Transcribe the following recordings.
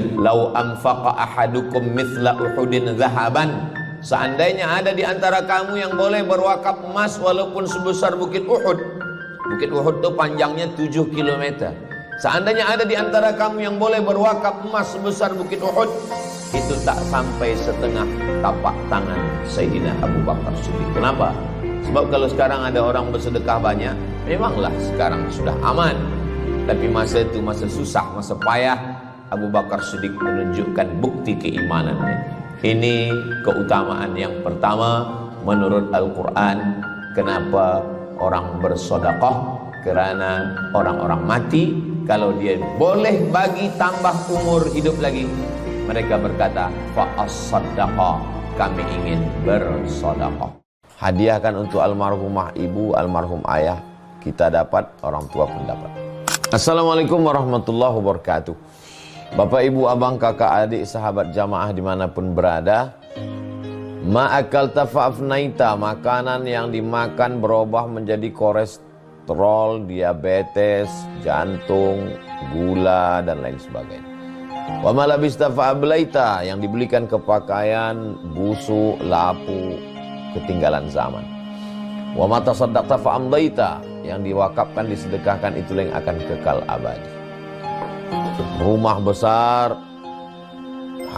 Lau anfaqa ahadukum mithla Uhudin zahaban, seandainya ada di antara kamu yang boleh berwakaf emas walaupun sebesar bukit Uhud. Bukit Uhud itu panjangnya 7 km. Seandainya ada di antara kamu yang boleh berwakaf emas sebesar bukit Uhud, itu tak sampai setengah tapak tangan Sayyidina Abu Bakar Siddiq. Kenapa? Sebab kalau sekarang ada orang bersedekah banyak, memanglah sekarang sudah aman. Tapi masa itu masa susah, masa payah, Abu Bakar Siddiq menunjukkan bukti keimanannya. Ini keutamaan yang pertama menurut Al-Quran. Kenapa orang bersedekah? Karena orang-orang mati, kalau dia boleh bagi tambah umur hidup lagi, mereka berkata, fa'as-sadaqah, kami ingin bersedekah. Hadiahkan untuk almarhumah ibu, almarhum ayah, kita dapat, orang tua pun dapat. Assalamualaikum warahmatullahi wabarakatuh. Bapak, ibu, abang, kakak, adik, sahabat jamaah dimanapun berada, ma'akalta fa'afnaita, makanan yang dimakan berubah menjadi kolesterol, diabetes, jantung, gula, dan lain sebagainya. Wa malabista fa'ablaita, yang dibelikan ke pakaian, busuk, lapu, ketinggalan zaman. Wa mata saddaqta fa'amdaita, yang diwakafkan, disedekahkan, itulah yang akan kekal abadi. Rumah besar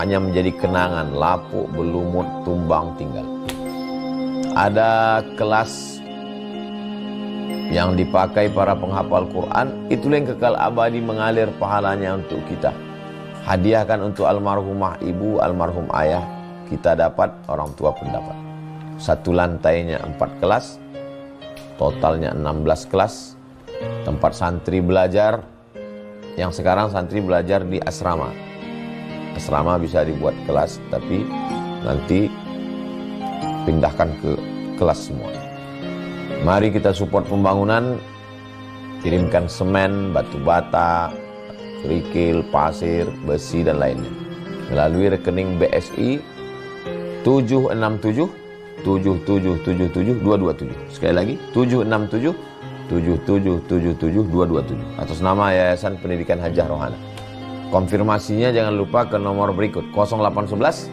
hanya menjadi kenangan, lapuk, berlumut, tumbang, tinggal. Ada kelas yang dipakai para penghafal Quran, itulah yang kekal abadi, mengalir pahalanya untuk kita. Hadiahkan untuk almarhumah ibu, almarhum ayah, kita dapat, orang tua pun dapat. Satu lantainya 4 kelas, totalnya 16 kelas, tempat santri belajar. Yang sekarang santri belajar di asrama. Asrama bisa dibuat kelas, tapi nanti pindahkan ke kelas semua. Mari kita support pembangunan, kirimkan semen, batu bata, kerikil, pasir, besi, dan lainnya melalui rekening BSI 767 7777 227. Sekali lagi 767 7777 227 atas nama Yayasan Pendidikan Hajah Rohana. Konfirmasinya jangan lupa ke nomor berikut 0811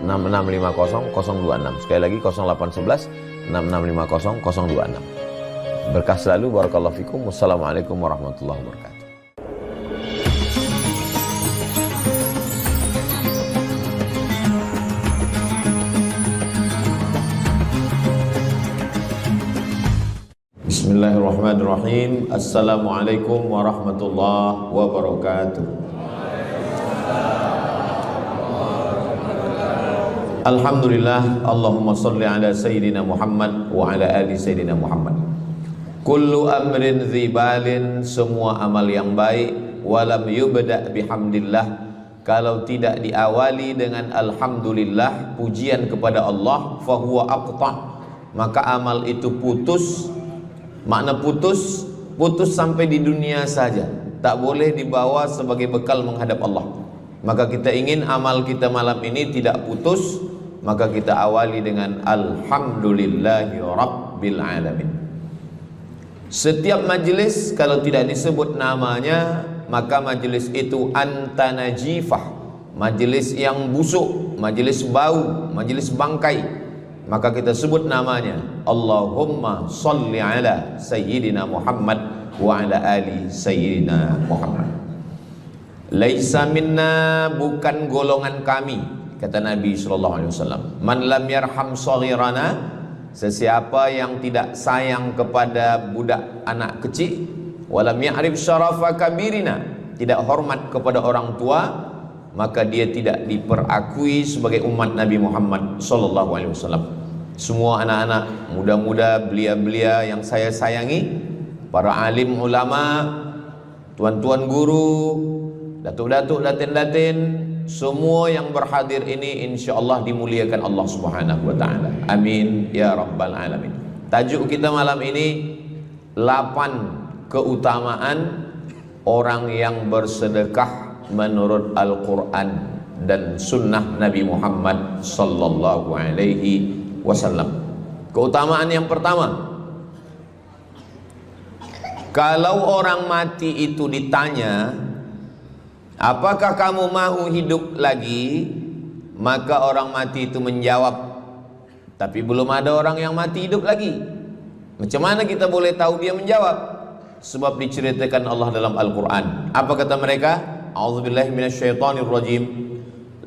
6650 026. Sekali lagi 0811 6650 026. Berkah selalu, barakallahu fikum. Wassalamualaikum warahmatullahi wabarakatuh. Bismillahirrahmanirrahim. Assalamualaikum warahmatullahi wabarakatuh. Alhamdulillah. Allahumma salli ala Sayyidina Muhammad wa ala ali Sayyidina Muhammad. Kullu amrin zibalin, semua amal yang baik, walam yubda' bihamdillah, kalau tidak diawali dengan alhamdulillah, pujian kepada Allah, fahuwa aqta', maka amal itu putus. Makna putus, putus sampai di dunia saja, tak boleh dibawa sebagai bekal menghadap Allah. Maka kita ingin amal kita malam ini tidak putus, maka kita awali dengan alhamdulillahi rabbil alamin. Setiap majlis kalau tidak disebut namanya, maka majlis itu antanajifah, majlis yang busuk, majlis bau, majlis bangkai. Maka kita sebut namanya, Allahumma salli ala Sayyidina Muhammad wa ala ali Sayyidina Muhammad. Laisa minna, bukan golongan kami, kata Nabi SAW. Man lam yarham saghirana, sesiapa yang tidak sayang kepada budak anak kecil, walam ya'rif syarafa kabirina, tidak hormat kepada orang tua, maka dia tidak diperakui sebagai umat Nabi Muhammad SAW. Semua anak-anak muda-muda, belia-belia yang saya sayangi, para alim ulama, tuan-tuan guru, datuk-datuk, datin-datin, semua yang berhadir ini insyaallah dimuliakan Allah Subhanahu wa taala. Amin ya rabbal alamin. Tajuk kita malam ini 8 keutamaan orang yang bersedekah menurut Al-Quran dan sunnah Nabi Muhammad sallallahu alaihi wasallam. Keutamaan yang pertama, kalau orang mati itu ditanya apakah kamu mau hidup lagi? Maka orang mati itu menjawab, tapi belum ada orang yang mati hidup lagi. Macam mana kita boleh tahu dia menjawab? Sebab diceritakan Allah dalam Al-Quran. Apa kata mereka? A'udzubillahi minasyaitonirrajim.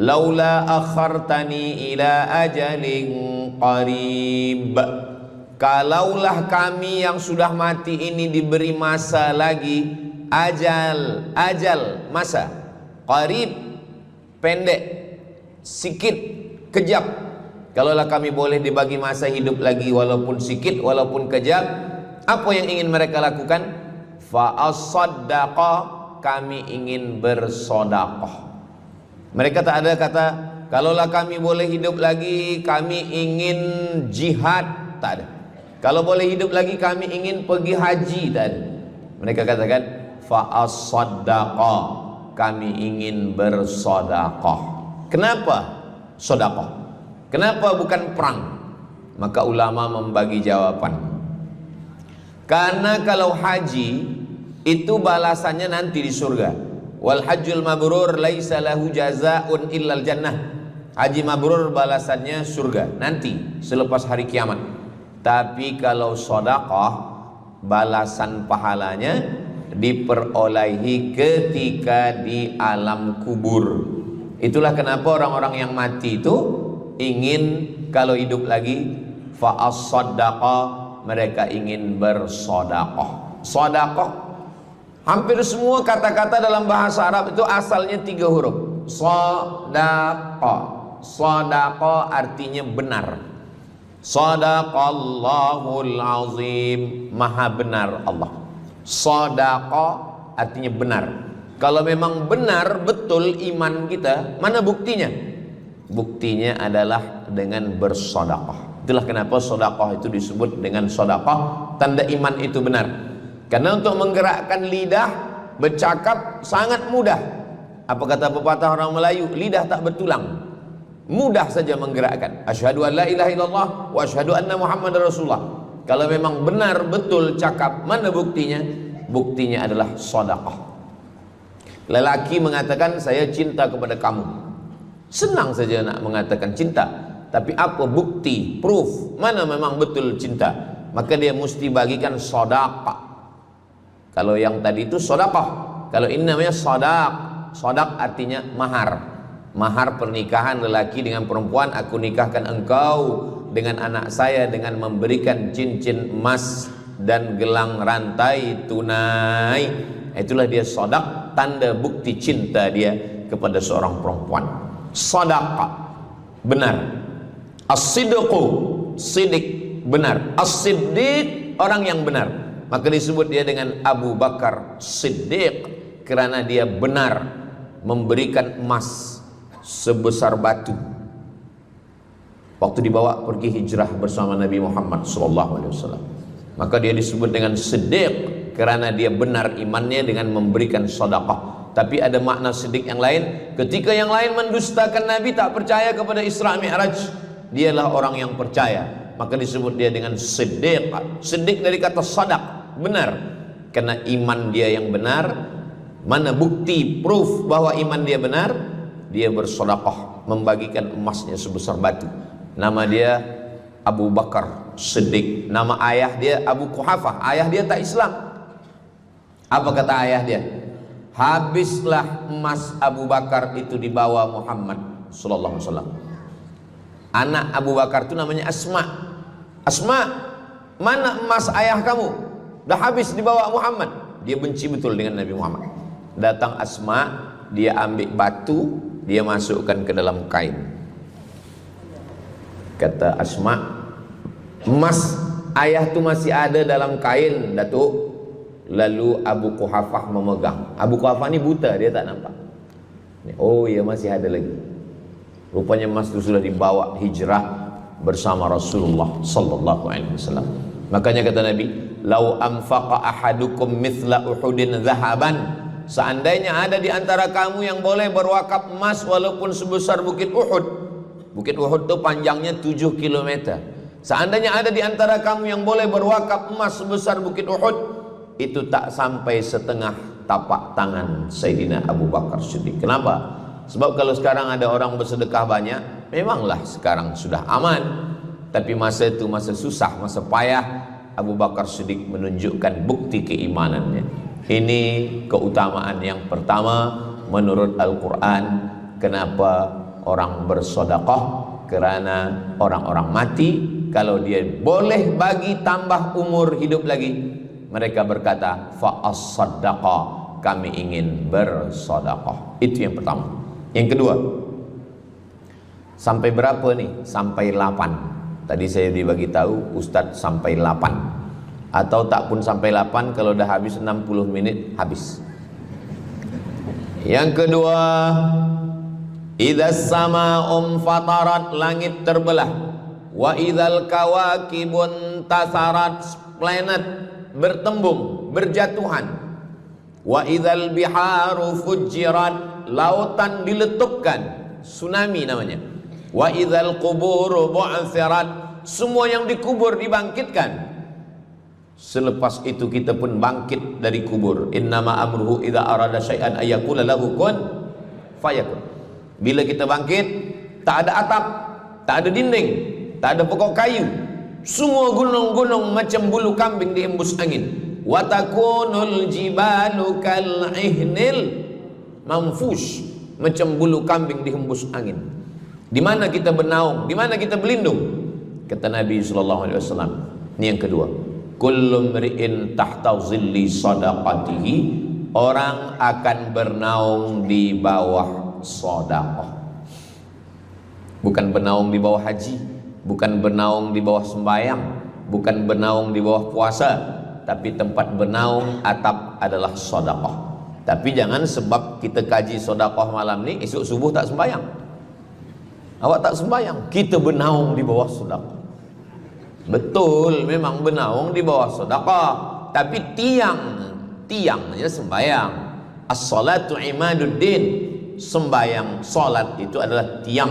Laula akhartani ila ajalin qarib. Kalaulah kami yang sudah mati ini diberi masa lagi, ajal, masa qarib, pendek, sikit, kejap. Kalaulah kami boleh dibagi masa hidup lagi walaupun sikit, walaupun kejap, apa yang ingin mereka lakukan? Fa as-saddaqa, kami ingin bersodaqah. Mereka tak ada kata, kalaulah kami boleh hidup lagi, kami ingin jihad. Tak ada. Kalau boleh hidup lagi, kami ingin pergi haji. Tak ada. Mereka katakan, fa as-saddaqa, kami ingin bersodaqah. Kenapa sodaqah? Kenapa bukan perang? Maka ulama membagi jawaban. Karena kalau haji itu balasannya nanti di surga. Wal hajjul mabrur laisa lahu jazaa'un illal jannah. Haji mabrur balasannya surga nanti selepas hari kiamat. Tapi kalau sedekah balasan pahalanya diperolehi ketika di alam kubur. Itulah kenapa orang-orang yang mati itu ingin kalau hidup lagi fa as-saddaqa, mereka ingin bersedekah. Sedekah, hampir semua kata-kata dalam bahasa Arab itu asalnya 3 huruf. Sedekah. Sedekah artinya benar. Sadaqallahul azim, maha benar Allah. Sedekah artinya benar. Kalau memang benar betul iman kita, mana buktinya? Buktinya adalah dengan bersedekah. Itulah kenapa sedekah itu disebut dengan sedekah, tanda iman itu benar. Karena untuk menggerakkan lidah bercakap sangat mudah. Apa kata pepatah orang Melayu? Lidah tak bertulang. Mudah saja menggerakkan. Asyhadu an la ilaha illallah wa asyhadu anna Muhammadar Rasulullah. Kalau memang benar betul cakap, mana buktinya? Buktinya adalah sedekah. Lelaki mengatakan saya cinta kepada kamu. Senang saja nak mengatakan cinta. Tapi apa bukti, proof, mana memang betul cinta? Maka dia mesti bagikan sedekah. Kalau yang tadi itu sedekah, kalau ini namanya sadaq. Sadaq artinya mahar. Mahar pernikahan lelaki dengan perempuan, aku nikahkan engkau dengan anak saya dengan memberikan cincin emas dan gelang rantai tunai. Itulah dia sadaq, tanda bukti cinta dia kepada seorang perempuan. Sadaqah, benar. As-sidqu, sidik, benar. As-siddiq, orang yang benar. Maka disebut dia dengan Abu Bakar Siddiq, kerana dia benar memberikan emas sebesar batu waktu dibawa pergi hijrah bersama Nabi Muhammad SAW. Maka dia disebut dengan Siddiq kerana dia benar imannya dengan memberikan sedekah. Tapi ada makna siddiq yang lain. Ketika yang lain mendustakan Nabi, tak percaya kepada Isra Mi'raj, dialah orang yang percaya. Maka disebut dia dengan Siddiq. Siddiq dari kata sadaq, benar. Karena iman dia yang benar. Mana bukti, proof bahwa iman dia benar? Dia bersedekah, membagikan emasnya sebesar batu. Nama dia Abu Bakar Siddiq. Nama ayah dia Abu Quhafah. Ayah dia tak Islam. Apa kata ayah dia? Habislah emas Abu Bakar itu dibawa Muhammad sallallahu alaihi wasallam. Anak Abu Bakar itu namanya Asma. Asma, mana emas ayah kamu? Dah habis dibawa Muhammad. Dia benci betul dengan Nabi Muhammad. Datang Asma, dia ambil batu, dia masukkan ke dalam kain. Kata Asma, emas ayah tu masih ada dalam kain, Datuk. Lalu Abu Quhafah memegang. Abu Quhafah ni buta, dia tak nampak. Oh ya, masih ada lagi. Rupanya emas itu sudah dibawa hijrah bersama Rasulullah sallallahu alaihi wasallam. Makanya kata Nabi, "Lau anfaqa ahadukum mithla Uhudin zahaban." Seandainya ada di antara kamu yang boleh berwakaf emas walaupun sebesar Bukit Uhud. Bukit Uhud itu panjangnya 7 km. Seandainya ada di antara kamu yang boleh berwakaf emas sebesar Bukit Uhud, itu tak sampai setengah tapak tangan Sayyidina Abu Bakar Siddiq. Kenapa? Sebab kalau sekarang ada orang bersedekah banyak, memanglah sekarang sudah aman. Tapi masa itu masa susah, masa payah, Abu Bakar Siddiq menunjukkan bukti keimanannya. Ini keutamaan yang pertama menurut Al-Quran. Kenapa orang bersedekah? Karena orang-orang mati, kalau dia boleh bagi tambah umur hidup lagi, mereka berkata fa-as-sadaqah, kami ingin bersedekah. Itu yang pertama. Yang kedua, sampai berapa nih? Sampai 8. Tadi saya dibagi tahu Ustadz sampai 8. Atau tak pun sampai 8, kalau dah habis 60 menit habis. Yang kedua, idzas sama'um fatarat, langit terbelah. Wa idzal kawakibun tasarat, planet bertembung, berjatuhan. Wa idzal biharu fujirat, lautan diletupkan, tsunami namanya. Wa idzal quburu bu'thirat, semua yang dikubur dibangkitkan. Selepas itu kita pun bangkit dari kubur. Innama amruhu idza arada syai'an ayyakula lahu kun fayakun. Bila kita bangkit, tak ada atap, tak ada dinding, tak ada pokok kayu. Semua gunung-gunung macam bulu kambing dihembus angin. Wa takunul jibalu kal ihnil manfush, macam bulu kambing dihembus angin. Di mana kita bernaung? Di mana kita berlindung? Kata Nabi sallallahu alaihi wasallam. Ini yang kedua. Kullu mri'in tahta zilli sadaqatihi, orang akan bernaung di bawah sedekah. Bukan bernaung di bawah haji, bukan bernaung di bawah sembahyang, bukan bernaung di bawah puasa, tapi tempat bernaung atap adalah sedekah. Tapi jangan sebab kita kaji sedekah malam ni, esok subuh tak sembahyang. Awak tak sembahyang, kita bernaung di bawah sedekah. Betul, memang bernaung di bawah sedekah, tapi tiangnya sembahyang. As-salatu imaduddin, sembahyang, salat itu adalah tiang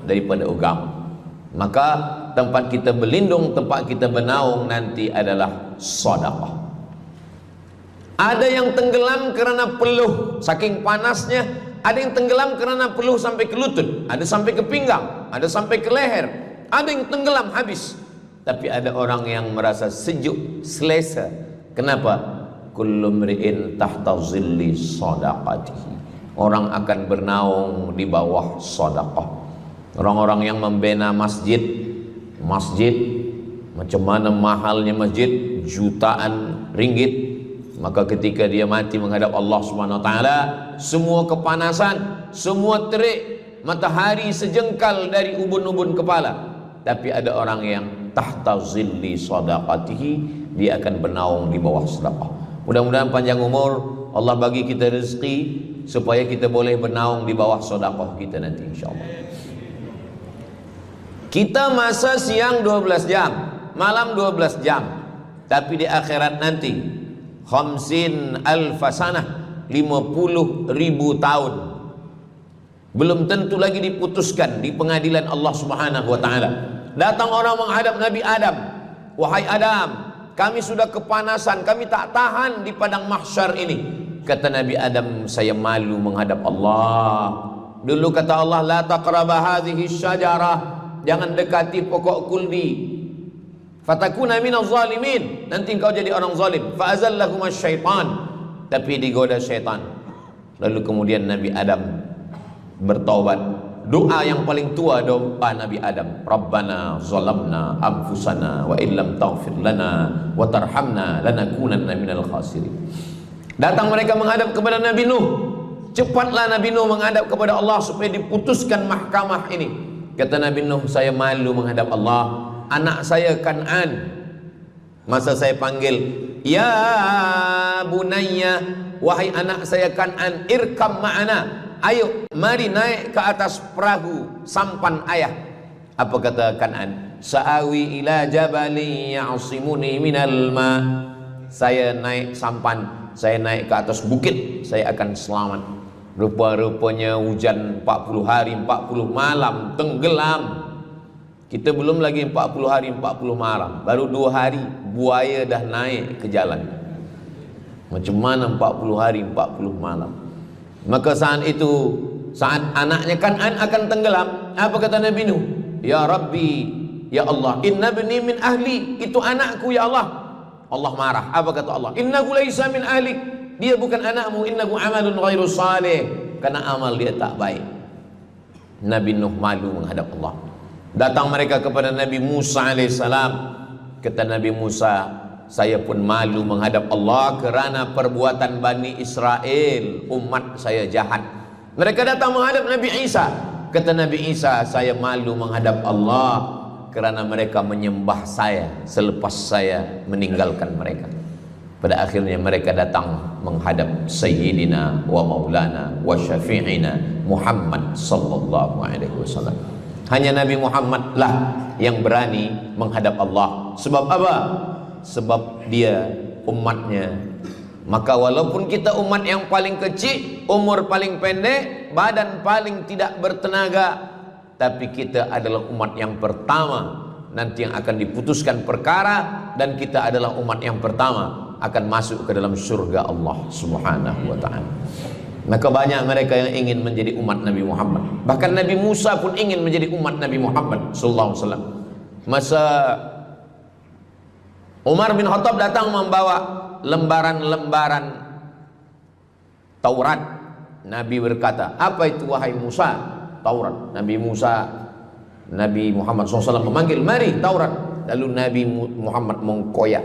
daripada agama. Maka tempat kita berlindung, tempat kita bernaung nanti adalah sedekah. Ada yang tenggelam kerana peluh saking panasnya, ada yang tenggelam kerana peluh sampai ke lutut, ada sampai ke pinggang, ada sampai ke leher, ada yang tenggelam habis. Tapi ada orang yang merasa sejuk, selesa. Kenapa? Kullu mri'in tahta zilli sadaqatihi, orang akan bernaung di bawah sedekah. Orang-orang yang membina masjid, macam mana mahalnya masjid, jutaan ringgit. Maka ketika dia mati menghadap Allah Subhanahu wa taala, semua kepanasan, semua terik, matahari sejengkal dari ubun-ubun kepala. Tapi ada orang yang tahta zilli sadaqatihi, dia akan bernaung di bawah sedekah. Mudah-mudahan panjang umur, Allah bagi kita rezeki supaya kita boleh bernaung di bawah sedekah kita nanti insyaallah. Kita masa siang 12 jam, malam 12 jam. Tapi di akhirat nanti 50,000 sanah, 50.000 tahun. Belum tentu lagi diputuskan di pengadilan Allah Subhanahu wa taala. Datang orang menghadap Nabi Adam. Wahai Adam, kami sudah kepanasan, kami tak tahan di padang mahsyar ini. Kata Nabi Adam, saya malu menghadap Allah. Dulu kata Allah, la taqraba hadhihi syajarah, jangan dekati pokok kuldi. Fatakuna minaz zalimin, nanti engkau jadi orang zalim. Fa azallahumas syaitan, tapi digoda syaitan. Lalu kemudian Nabi Adam bertaubat. Doa yang paling tua doa Nabi Adam, Rabbana zalamna anfusana wa illam taghfir lana wa tarhamna lanakunanna minal khasirin. Datang mereka menghadap kepada Nabi Nuh. Cepatlah Nabi Nuh menghadap kepada Allah supaya diputuskan mahkamah ini. Kata Nabi Nuh, saya malu menghadap Allah. Anak saya Kan'an, masa saya panggil, ya bunayya, wahai anak saya Kan'an, irkam ma'ana, ayo mari naik ke atas perahu sampan ayah. Apa kata Kan'an? Sa'awi ila jabali ya'simuni minal ma, saya naik sampan, saya naik ke atas bukit, saya akan selamat. Rupa-rupanya hujan 40 hari 40 malam, tenggelam. Kita belum lagi 40 hari 40 malam, baru 2 hari buaya dah naik ke jalan. Macam mana 40 hari 40 malam. Maka saat itu, saat anaknya Kan'an akan tenggelam, apa kata Nabi Nuh? Ya Rabbi, ya Allah, inna bni min ahli, itu anakku ya Allah. Allah marah. Apa kata Allah? Innahu laisa min ahli, dia bukan anakmu. Innahu amalun ghairu salih, karena amal dia tak baik. Nabi Nuh malu menghadap Allah. Datang mereka kepada Nabi Musa alaihissalam. Kata Nabi Musa, saya pun malu menghadap Allah kerana perbuatan Bani Israel, umat saya jahat. Mereka datang menghadap Nabi Isa. Kata Nabi Isa, saya malu menghadap Allah kerana mereka menyembah saya selepas saya meninggalkan mereka. Pada akhirnya mereka datang menghadap Sayyidina wa Maulana wa Syafi'ina Muhammad sallallahu alaihi wasallam. Hanya Nabi Muhammad lah yang berani menghadap Allah. Sebab apa? Sebab dia umatnya. Maka walaupun kita umat yang paling kecil, umur paling pendek, badan paling tidak bertenaga, tapi kita adalah umat yang pertama nanti yang akan diputuskan perkara, dan kita adalah umat yang pertama akan masuk ke dalam surga Allah Subhanahu wa ta'ala. Maka banyak mereka yang ingin menjadi umat Nabi Muhammad. Bahkan Nabi Musa pun ingin menjadi umat Nabi Muhammad sallallahu alaihi wasallam. Masa Umar bin Khattab datang membawa lembaran-lembaran Taurat, Nabi berkata, apa itu wahai Musa? Taurat. Nabi Muhammad SAW memanggil, mari Taurat. Lalu Nabi Muhammad mengkoyak.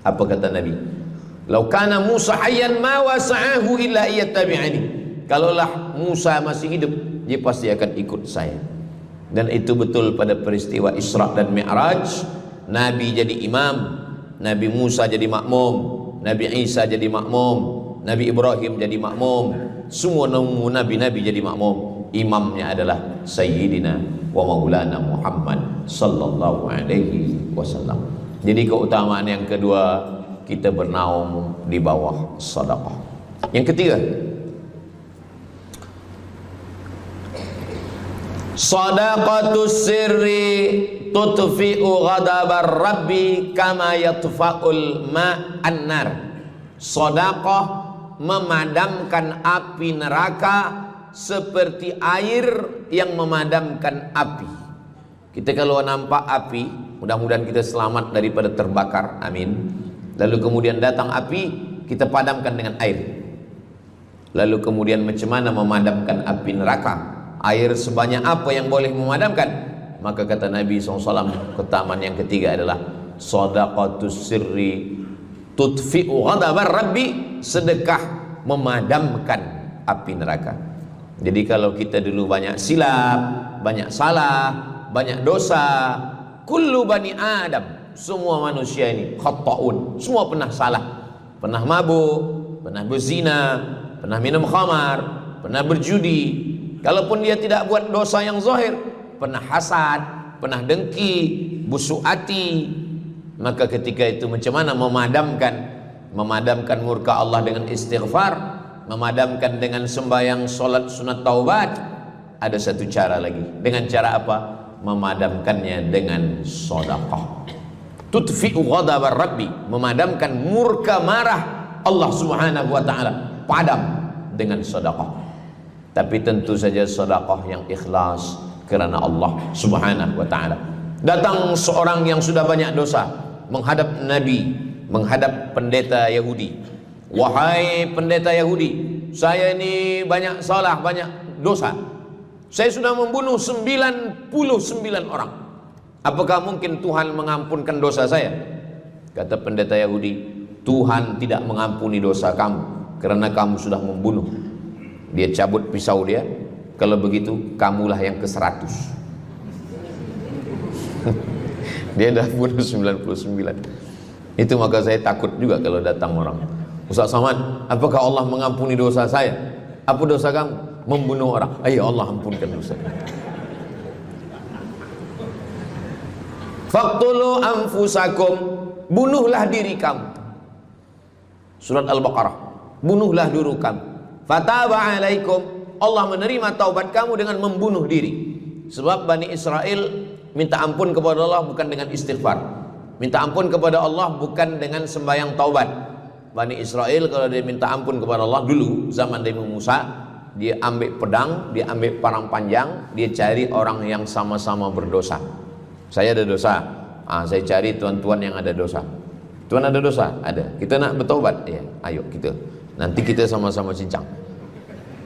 Apa kata Nabi? Lau kana Musa hayyan ma wasa'ahu illa iyattabi'ani. Kalaulah Musa masih hidup, dia pasti akan ikut saya. Dan itu betul pada peristiwa Isra dan Mi'raj. Nabi jadi imam, Nabi Musa jadi makmum, Nabi Isa jadi makmum, Nabi Ibrahim jadi makmum, semua nabi-nabi jadi makmum. Imamnya adalah Sayyidina wa Maulana Muhammad sallallahu alaihi wasallam. Jadi keutamaan yang kedua, kita bernaung di bawah sedekah. Yang ketiga, sadaqatus sirri tutfi'u ghadabar rabbi kama yatfa'ul ma'an nar. Sedekah memadamkan api neraka seperti air yang memadamkan api. Kita kalau nampak api, mudah-mudahan kita selamat daripada terbakar, amin. Lalu kemudian datang api, kita padamkan dengan air. Lalu kemudian macam mana memadamkan api neraka? Air sebanyak apa yang boleh memadamkan? Maka kata Nabi SAW, keutamaan yang ketiga adalah sadaqatus sirri tutfi'u ghadabar rabbi, sedekah memadamkan api neraka. Jadi kalau kita dulu banyak silap, banyak salah, banyak dosa, kullu bani Adam, semua manusia ini khata'un, semua pernah salah, pernah mabuk, pernah berzina, pernah minum khamar, pernah berjudi. Kalaupun dia tidak buat dosa yang zahir, pernah hasad, pernah dengki, busuk hati. Maka ketika itu macam mana memadamkan murka Allah dengan istighfar, memadamkan dengan sembahyang, solat, sunat, taubat. Ada satu cara lagi. Dengan cara apa? Memadamkannya dengan sedekah. Tutfi'u ghadabar rabbi, memadamkan murka marah Allah Subhanahu wa ta'ala, padam dengan sedekah. Tapi tentu saja sedekah yang ikhlas kerana Allah Subhanahu wa ta'ala. Datang seorang yang sudah banyak dosa menghadap Nabi, menghadap pendeta Yahudi. Wahai pendeta Yahudi, saya ini banyak salah, banyak dosa. Saya sudah membunuh 99 orang. Apakah mungkin Tuhan mengampunkan dosa saya? Kata pendeta Yahudi, Tuhan tidak mengampuni dosa kamu karena kamu sudah membunuh. Dia cabut pisau dia. Kalau begitu, kamulah yang ke-100. Dia dah bunuh 99. Itu maka saya takut juga kalau datang orang, Ustaz Somad, apakah Allah mengampuni dosa saya? Apa dosa kamu? Membunuh orang. Ayo Allah ampunkan dosa. Faqtulu anfusakum, bunuhlah diri kamu. Surat Al-Baqarah. Bunuhlah diri kamu. Fataba alaikum, Allah menerima taubat kamu dengan membunuh diri. Sebab Bani Israel minta ampun kepada Allah bukan dengan istighfar. Minta ampun kepada Allah bukan dengan sembahyang taubat. Bani Israel kalau dia minta ampun kepada Allah dulu zaman Nabi Musa, dia ambil pedang, dia ambil parang panjang, dia cari orang yang sama-sama berdosa. Saya ada dosa, saya cari tuan-tuan yang ada dosa. Tuan ada dosa? Ada. Kita nak bertaubat? Ya, ayo kita. Nanti kita sama-sama cincang.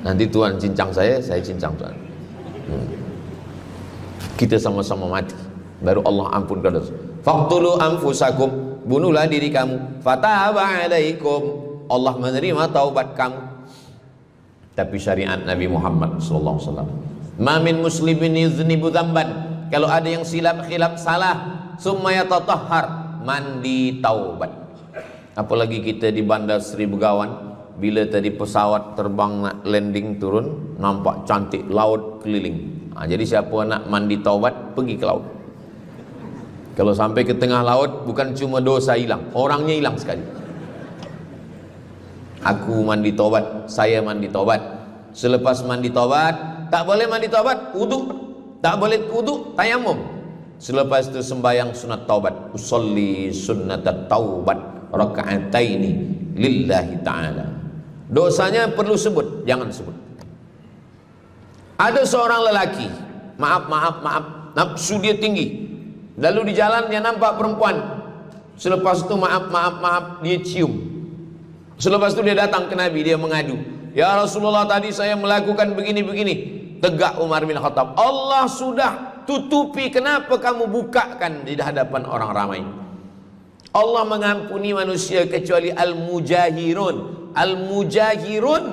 Nanti tuan cincang saya cincang tuan. Kita sama-sama mati. Baru Allah ampunkan dosa. Faqtulu anfusakum, bunuhlah diri kamu. Fataba alaikum, Allah menerima taubat kamu. Tapi syariat Nabi Muhammad sallallahu alaihi wasallam, ma min muslimin yuznibu dzamban, kalau ada yang silap khilaf salah, summa yatatahhar, mandi taubat. Apalagi kita di Bandar Sri Begawan, bila tadi pesawat terbang nak landing turun, nampak cantik laut keliling. Jadi siapa nak mandi taubat, pergi ke laut. Kalau sampai ke tengah laut, bukan cuma dosa hilang, orangnya hilang sekali. Aku mandi taubat, saya mandi taubat. Selepas mandi taubat, tak boleh mandi taubat, wudu. Tak boleh wudu, tayamum. Selepas itu sembahyang sunat taubat. Usolli sunnatat taubat raka'ataini lillahi ta'ala. Dosanya perlu sebut, jangan sebut. Ada seorang lelaki, maaf, nafsu dia tinggi. Lalu di jalan dia nampak perempuan. Selepas itu maaf, dia cium. Selepas itu dia datang ke Nabi, dia mengadu, ya Rasulullah, tadi saya melakukan begini-begini. Tegak Umar bin Khattab, Allah sudah tutupi, kenapa kamu bukakan di hadapan orang ramai? Allah mengampuni manusia kecuali al-mujahirun. Al-mujahirun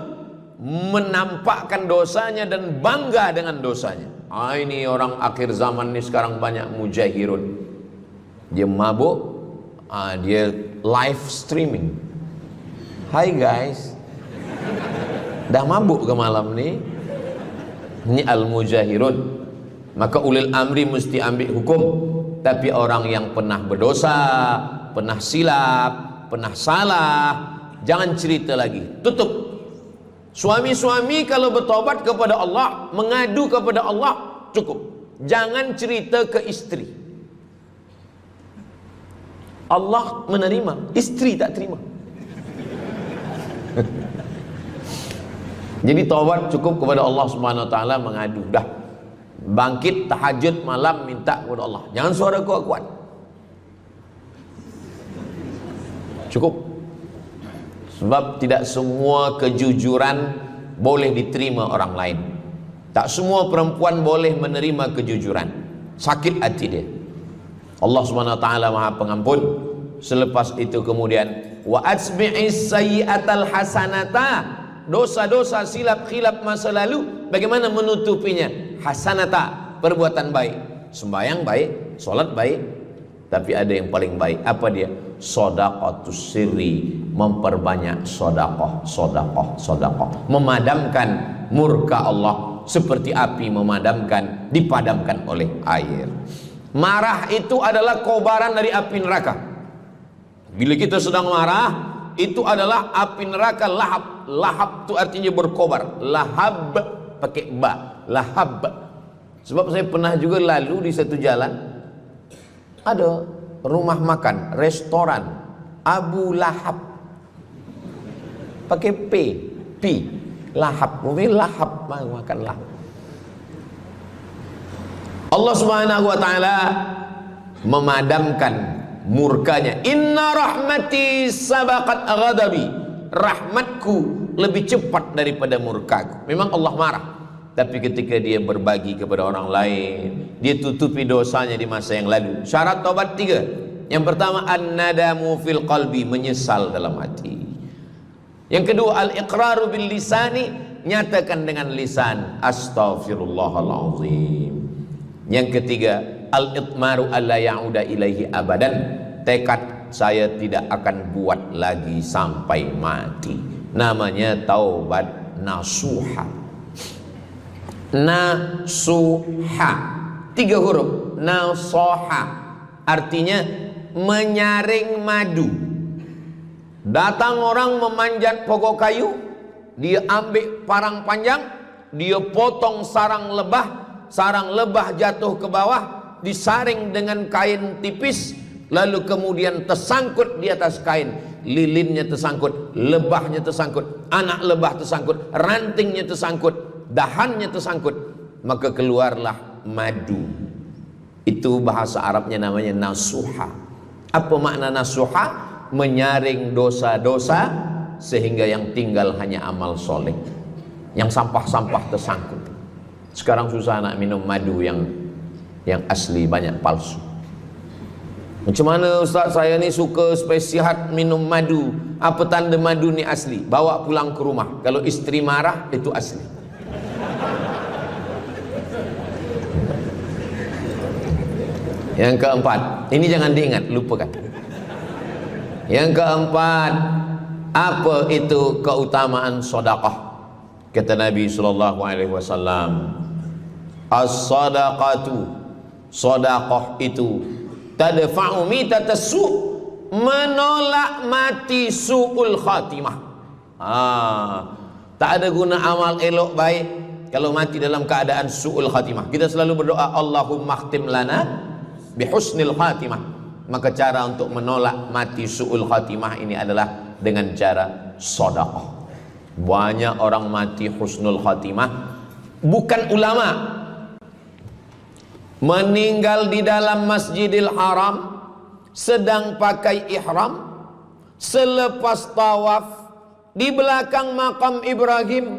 menampakkan dosanya dan bangga dengan dosanya. Ini orang akhir zaman ini sekarang banyak mujahirun. Dia mabuk, dia live streaming. Hai guys, dah mabuk ke malam ni? Ini al-mujahirun. Maka ulil amri mesti ambil hukum. Tapi orang yang pernah berdosa, pernah silap, pernah salah, jangan cerita lagi, tutup. Suami-suami kalau bertobat kepada Allah, mengadu kepada Allah, cukup. Jangan cerita ke istri. Allah menerima, istri tak terima. Jadi taubat cukup kepada Allah Subhanahu wa taala, mengadu dah. Bangkit tahajud malam minta kepada Allah. Jangan suara kuat-kuat. Cukup. Sebab tidak semua kejujuran boleh diterima orang lain. Tak semua perempuan boleh menerima kejujuran. Sakit hati dia. Allah Subhanahu wa taala Maha Pengampun. Selepas itu kemudian wa asbi'is sayyi'atal hasanata, dosa-dosa silap khilaf masa lalu bagaimana menutupinya? Hasanata, perbuatan baik. Sembahyang baik, solat baik, tapi ada yang paling baik. Apa dia? Shadaqatus sirri, memperbanyak sedekah, memadamkan murka Allah seperti api dipadamkan oleh air. Marah itu adalah kobaran dari api neraka. Bila kita sedang marah, itu adalah api neraka lahab. Lahab itu artinya berkobar. Lahab pakai ba, lahab. Sebab saya pernah juga lalu di satu jalan, ada rumah makan, restoran Abu Lahab, pakai P, lahab, mungkin lahab, makan lahab. Allah Subhanahu wa taala memadamkan murkanya. Inna rahmati sabaqat ghadabi, rahmatku lebih cepat daripada murkaku. Memang Allah marah, tapi ketika dia berbagi kepada orang lain, dia tutupi dosanya di masa yang lalu. Syarat taubat 3. Yang pertama, an-nadamu fil qalbi, menyesal dalam hati. Yang kedua, al-iqraru bil lisani, nyatakan dengan lisan, astaghfirullahalazim. Yang ketiga, al-itmaru alla ya'uda ilaihi abadan, tekad saya tidak akan buat lagi sampai mati. Namanya taubat nasuha. Nasuha, 3 huruf. Nasoha artinya menyaring madu. Datang orang memanjat pokok kayu, dia ambil parang panjang, dia potong sarang lebah jatuh ke bawah, disaring dengan kain tipis, lalu kemudian tersangkut di atas kain. lilinnya tersangkut, lebahnya tersangkut, anak lebah tersangkut, rantingnya tersangkut, dahannya tersangkut, maka keluarlah madu. Itu bahasa Arabnya namanya nasuha. Apa makna nasuha? Menyaring dosa-dosa sehingga yang tinggal hanya amal soleh. Yang sampah-sampah tersangkut. Sekarang susah nak minum madu yang asli, banyak palsu. Macam mana Ustaz, saya ni suka spesihat minum madu. Apa tanda madu ni asli? Bawa pulang ke rumah. Kalau istri marah, itu asli. Yang keempat, ini jangan diingat, lupakan. Yang keempat, apa itu keutamaan sedekah? Kata Nabi SAW, as-sadaqatu, sedekah itu tadfa'u mitatas su', menolak mati su'ul khatimah. Tak ada guna amal elok baik kalau mati dalam keadaan su'ul khatimah. Kita selalu berdoa, Allahumma khtim lana bihusnil khatimah. Maka cara untuk menolak mati su'ul khatimah ini adalah dengan cara sedekah. Banyak orang mati husnul khatimah, bukan ulama, meninggal di dalam Masjidil Haram sedang pakai ihram, selepas tawaf di belakang makam Ibrahim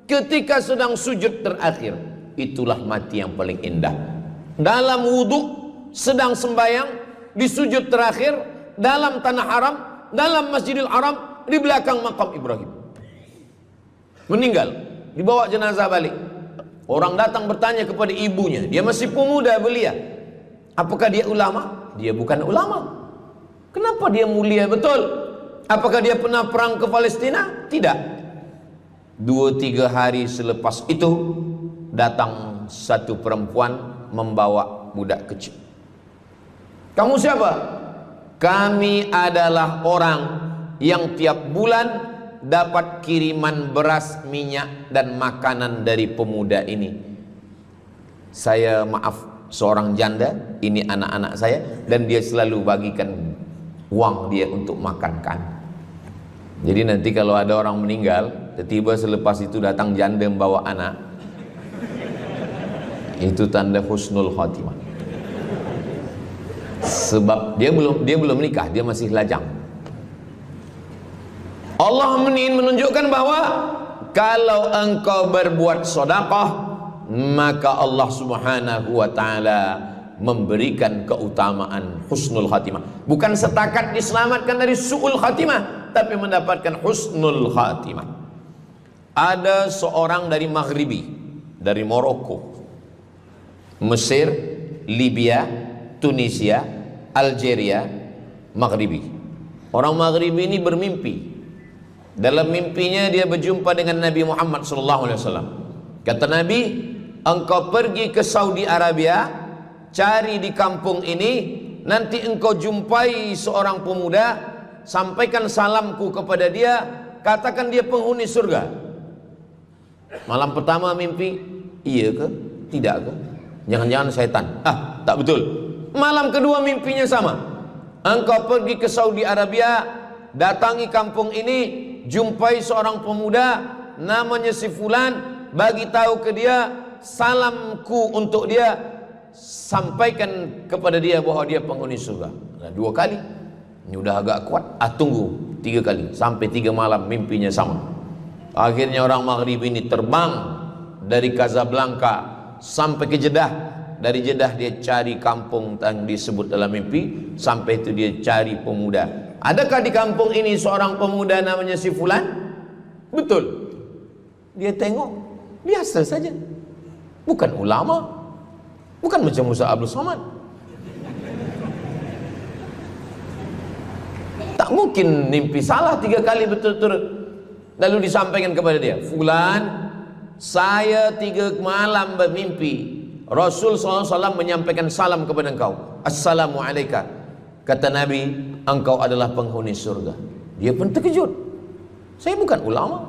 ketika sedang sujud terakhir. Itulah mati yang paling indah. Dalam wudhu, sedang sembahyang, di sujud terakhir, dalam tanah haram, dalam Masjidil Haram, di belakang makam Ibrahim. Meninggal, dibawa jenazah balik. Orang datang bertanya kepada ibunya, dia masih pemuda belia, apakah dia ulama? Dia bukan ulama. Kenapa dia mulia betul? Apakah dia pernah perang ke Palestina? Tidak. 2-3 hari selepas itu datang satu perempuan membawa budak kecil. Kamu siapa? Kami adalah orang yang tiap bulan dapat kiriman beras, minyak dan makanan dari pemuda ini. Saya maaf, seorang janda, ini anak-anak saya, dan dia selalu bagikan uang dia untuk makan kami. Jadi nanti kalau ada orang meninggal, tiba-tiba selepas itu datang janda membawa anak, itu tanda husnul khatimah. Sebab dia belum menikah, dia masih lajang. Allah ingin menunjukkan bahwa kalau engkau berbuat sedekah, maka Allah Subhanahu wa taala memberikan keutamaan husnul khatimah. Bukan setakat diselamatkan dari su'ul khatimah, tapi mendapatkan husnul khatimah. Ada seorang dari Maghribi, dari Maroko, Mesir, Libya, Tunisia, Algeria, Maghribi. Orang Maghribi ini bermimpi. Dalam mimpinya dia berjumpa dengan Nabi Muhammad SAW. Kata Nabi, engkau pergi ke Saudi Arabia, cari di kampung ini, nanti engkau jumpai seorang pemuda, sampaikan salamku kepada dia, katakan dia penghuni surga. Malam pertama mimpi, iya ke? Tidak ke? Jangan-jangan syaitan. Tak betul. Malam kedua mimpinya sama. Engkau pergi ke Saudi Arabia, datangi kampung ini, jumpai seorang pemuda namanya si fulan, bagi tahu ke dia, salamku untuk dia, sampaikan kepada dia bahwa dia penghuni surga. Nah, 2 kali. Ini udah agak kuat. Tunggu 3 kali, sampai 3 malam mimpinya sama. Akhirnya orang Maghrib ini terbang dari Casablanca sampai ke Jeddah. Dari Jeddah dia cari kampung yang disebut dalam mimpi. Sampai itu dia cari pemuda. Adakah di kampung ini seorang pemuda namanya si fulan? Betul. Dia tengok, biasa saja. Bukan ulama, bukan macam Musa Abdul Somad. Tak mungkin mimpi salah 3 kali betul-betul. Lalu disampaikan kepada dia, fulan, saya 3 malam bermimpi Rasul SAW menyampaikan salam kepada engkau. Assalamualaikum. Kata Nabi, engkau adalah penghuni surga. Dia pun terkejut. Saya bukan ulama,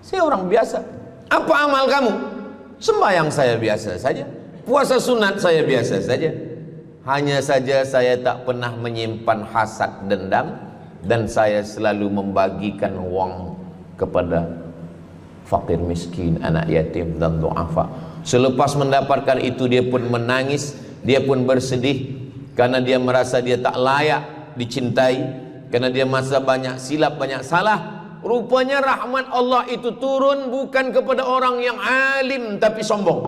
saya orang biasa. Apa amal kamu? Sembahyang saya biasa saja, puasa sunat saya biasa saja. Hanya saja saya tak pernah menyimpan hasad dendam dan saya selalu membagikan uang kepada fakir miskin, anak yatim dan du'afa. Selepas mendapatkan itu dia pun menangis, dia pun bersedih karena dia merasa dia tak layak dicintai, karena dia masa banyak silap, banyak salah. Rupanya rahmat Allah itu turun bukan kepada orang yang alim tapi sombong,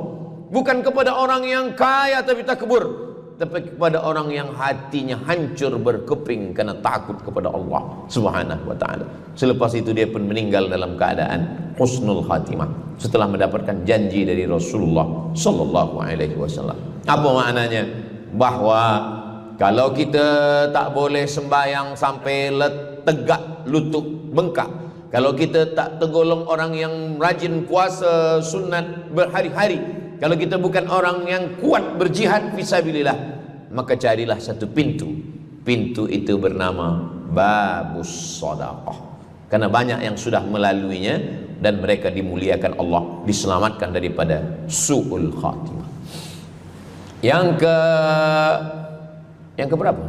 bukan kepada orang yang kaya tapi takbur, tapi kepada orang yang hatinya hancur berkeping karena takut kepada Allah Subhanahu wa ta'ala. Selepas itu dia pun meninggal dalam keadaan husnul khatimah setelah mendapatkan janji dari Rasulullah sallallahu alaihi wasallam. Apa maknanya? Bahwa kalau kita tak boleh sembahyang sampai tegak lutut bengkak, kalau kita tak tergolong orang yang rajin puasa sunat berhari-hari, kalau kita bukan orang yang kuat berjihad fisabilillah, maka carilah satu pintu. Pintu itu bernama babus sedekah. Karena banyak yang sudah melaluinya dan mereka dimuliakan Allah, diselamatkan daripada su'ul khatimah. Yang ke berapa?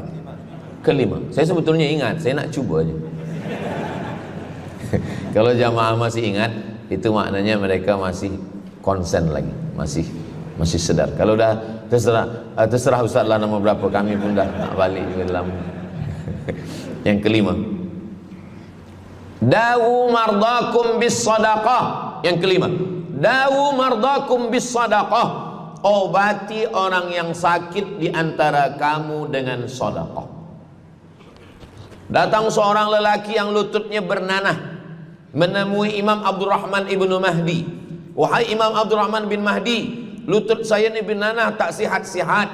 Kelima. Saya sebetulnya ingat, saya nak cuba aja. Kalau jamaah masih ingat, itu maknanya mereka masih konsen lagi, masih sedar. Kalau dah terserah Ustaz lah nama berapa, kami pun dah nak balik ke dalam. Yang kelima, dawu mardakum bis sadaqah. Yang kelima, dawu mardakum bis sadaqah. Obati orang yang sakit di antara kamu dengan sedekah. Datang seorang lelaki yang lututnya bernanah menemui Imam Abdurrahman ibnu Mahdi. Wahai Imam Abdurrahman bin Mahdi, lutut saya ni bernanah tak sihat-sihat.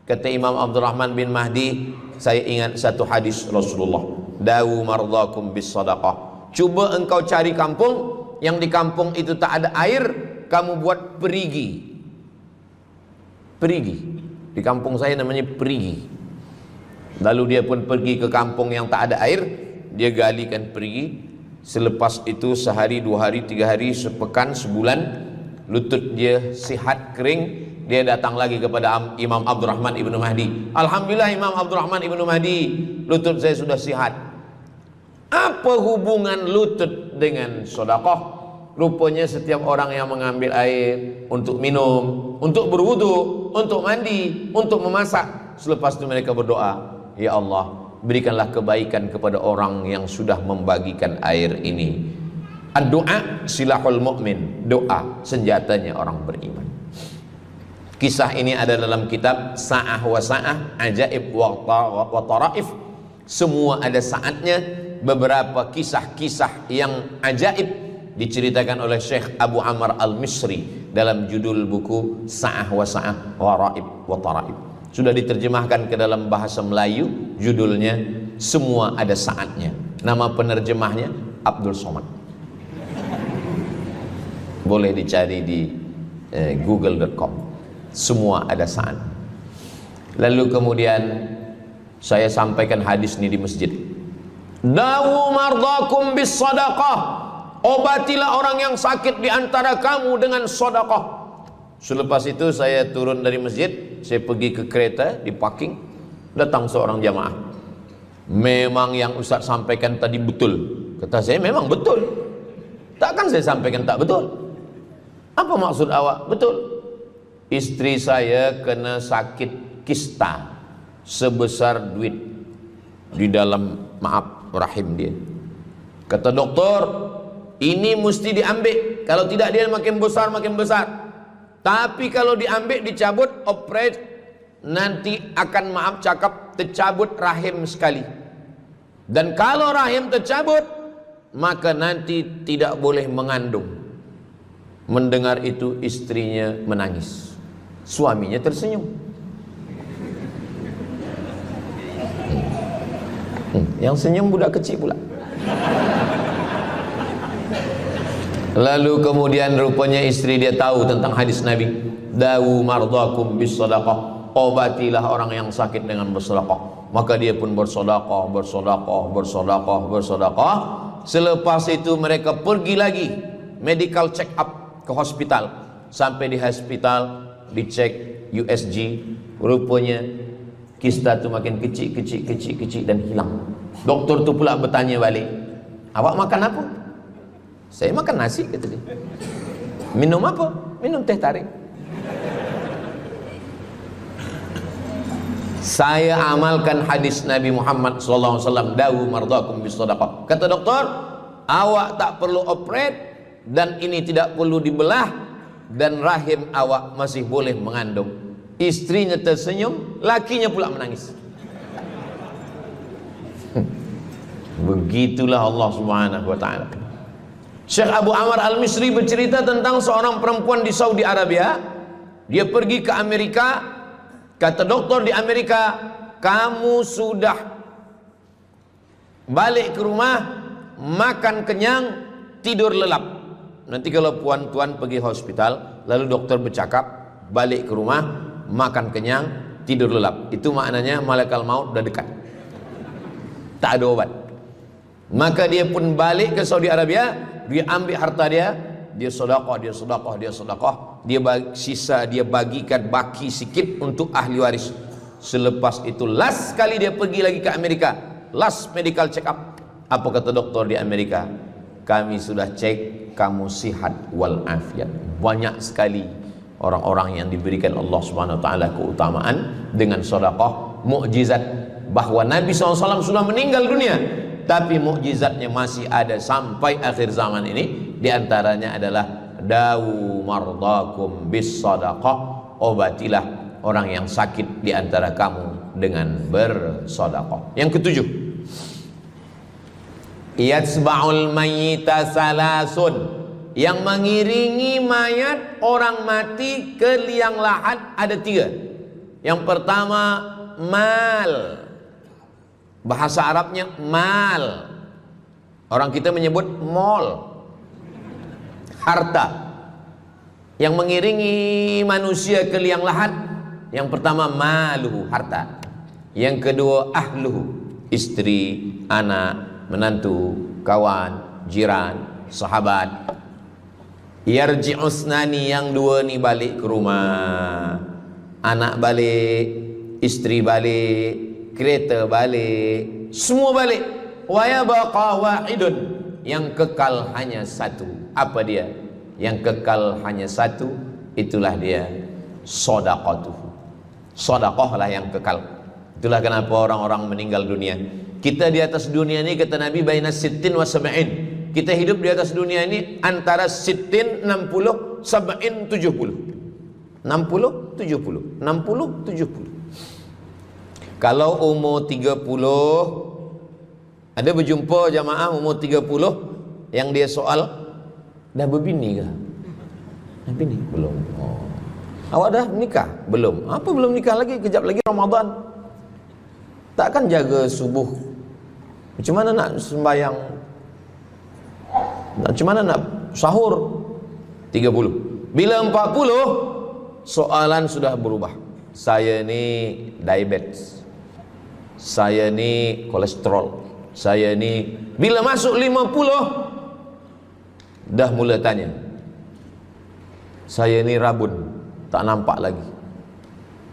Kata Imam Abdurrahman bin Mahdi, saya ingat satu hadis Rasulullah, dawu mardakum bis sadaqah. Cuba engkau cari kampung yang di kampung itu tak ada air, kamu buat perigi. Perigi. Di kampung saya namanya perigi. Lalu dia pun pergi ke kampung yang tak ada air, dia galikan perigi. Selepas itu sehari, 2 hari, 3 hari, sepekan, sebulan, lutut dia sihat kering. Dia datang lagi kepada Imam Abdurrahman ibnu Mahdi. Alhamdulillah Imam Abdurrahman ibnu Mahdi, lutut saya sudah sihat. Apa hubungan lutut dengan sedekah? Rupanya setiap orang yang mengambil air untuk minum, untuk berwudu, untuk mandi, untuk memasak, selepas itu mereka berdoa, ya Allah, berikanlah kebaikan kepada orang yang sudah membagikan air ini. Ad-du'a silahul mu'min, doa senjatanya orang beriman. Kisah ini ada dalam kitab Sa'ah wa Sa'ah, Ajaib wa Taraif. Semua ada saatnya. Beberapa kisah-kisah yang ajaib diceritakan oleh Syekh Abu Amr Al-Misri dalam judul buku Sa'ah wa Sa'ah wa Raib wa Taraib. Sudah diterjemahkan ke dalam bahasa Melayu, judulnya Semua Ada Saatnya. Nama penerjemahnya Abdul Somad. Boleh dicari di google.com. Semua ada saat. Lalu kemudian saya sampaikan hadis ini di masjid. Dawu mardakum bis sadaqah. Obatilah orang yang sakit di antara kamu dengan sedekah. Selepas itu saya turun dari masjid, saya pergi ke kereta, di parking. Datang seorang jamaah. Memang yang Ustaz sampaikan tadi betul. Kata saya, memang betul. Takkan saya sampaikan tak betul? Apa maksud awak? Betul. Istri saya kena sakit kista sebesar duit di dalam rahim dia. Kata doktor, ini mesti diambil, kalau tidak dia makin besar makin besar. Tapi kalau diambil, dicabut, operate, nanti akan tercabut rahim sekali. Dan kalau rahim tercabut, maka nanti tidak boleh mengandung. Mendengar itu istrinya menangis, suaminya tersenyum. Yang senyum budak kecil pula. Lalu kemudian rupanya istri dia tahu tentang hadis Nabi, dawu mardakum bis sadaqah, obatilah orang yang sakit dengan bersedekah. Maka dia pun bersedekah. Selepas itu mereka pergi lagi medical check up ke hospital. Sampai di hospital dicek USG, rupanya kista itu makin kecil dan hilang. Doktor tu pula bertanya balik, awak makan apa? Saya makan nasi, kata dia. Minum apa? Minum teh tarik. Saya amalkan hadis Nabi Muhammad SAW, dawu mardakum bis sadaqah. Kata doktor, awak tak perlu operate dan ini tidak perlu dibelah, dan rahim awak masih boleh mengandung. Istrinya tersenyum, lakinya pula menangis. Begitulah Allah Subhanahu wa taala. Syekh Abu Amr Al-Misri bercerita tentang seorang perempuan di Saudi Arabia. Dia pergi ke Amerika. Kata doktor di Amerika, kamu sudah balik ke rumah, makan kenyang, tidur lelap. Nanti kalau puan-tuan pergi hospital, lalu dokter bercakap, balik ke rumah, makan kenyang, tidur lelap. Itu maknanya malaikat maut udah dekat. Tak ada obat. Maka dia pun balik ke Saudi Arabia, dia ambil harta dia, dia sedekah, dia sedekah, dia sedekah. Dia sisa, dia bagikan baki sikit untuk ahli waris. Selepas itu last kali dia pergi lagi ke Amerika, last medical check up. Apa kata doktor di Amerika? Kami sudah cek, kamu sihat wal afiat. Banyak sekali orang-orang yang diberikan Allah Subhanahu wa taala keutamaan dengan sedekah, mukjizat bahwa Nabi SAW sudah meninggal dunia, tapi mukjizatnya masih ada sampai akhir zaman ini. Di antaranya adalah dawu mardakum bis sadaqah, obatilah orang yang sakit di antara kamu dengan bersedekah. Yang ketujuh, yatsba'ul mayyita salasun, yang mengiringi mayat orang mati ke liang lahat ada tiga. Yang pertama, mal. Bahasa Arabnya mal, orang kita menyebut mall. Harta yang mengiringi manusia ke liang lahat. Yang pertama maluhu, harta. Yang kedua ahluhu, istri, anak, menantu, kawan, jiran, sahabat. Yarji'usnani, yang dua ni balik ke rumah. Anak balik, istri balik, kereta balik, semua balik. Wa yabqa wahidun, yang kekal hanya satu. Apa dia? Yang kekal hanya satu, itulah dia sedekah. Sedekah lah yang kekal. Itulah kenapa orang-orang meninggal dunia. Kita di atas dunia ini, kata Nabi, baina sittin wa sab'in. Kita hidup di atas dunia ini antara sittin 60, sab'in 70. 60 70, 60 70. Kalau umur 30, ada berjumpa jamaah umur 30 yang dia soal, dah berbini ke? Dah bini? Belum. Oh. Awak dah nikah? Belum. Apa belum nikah lagi? Kejap lagi Ramadan. Takkan jaga subuh? Macam mana nak sembahyang? Macam mana nak sahur? 30. Bila 40, soalan sudah berubah. Saya ni diabetes, saya ni kolesterol, saya ni. Bila masuk 50, dah mula tanya, saya ni rabun, tak nampak lagi.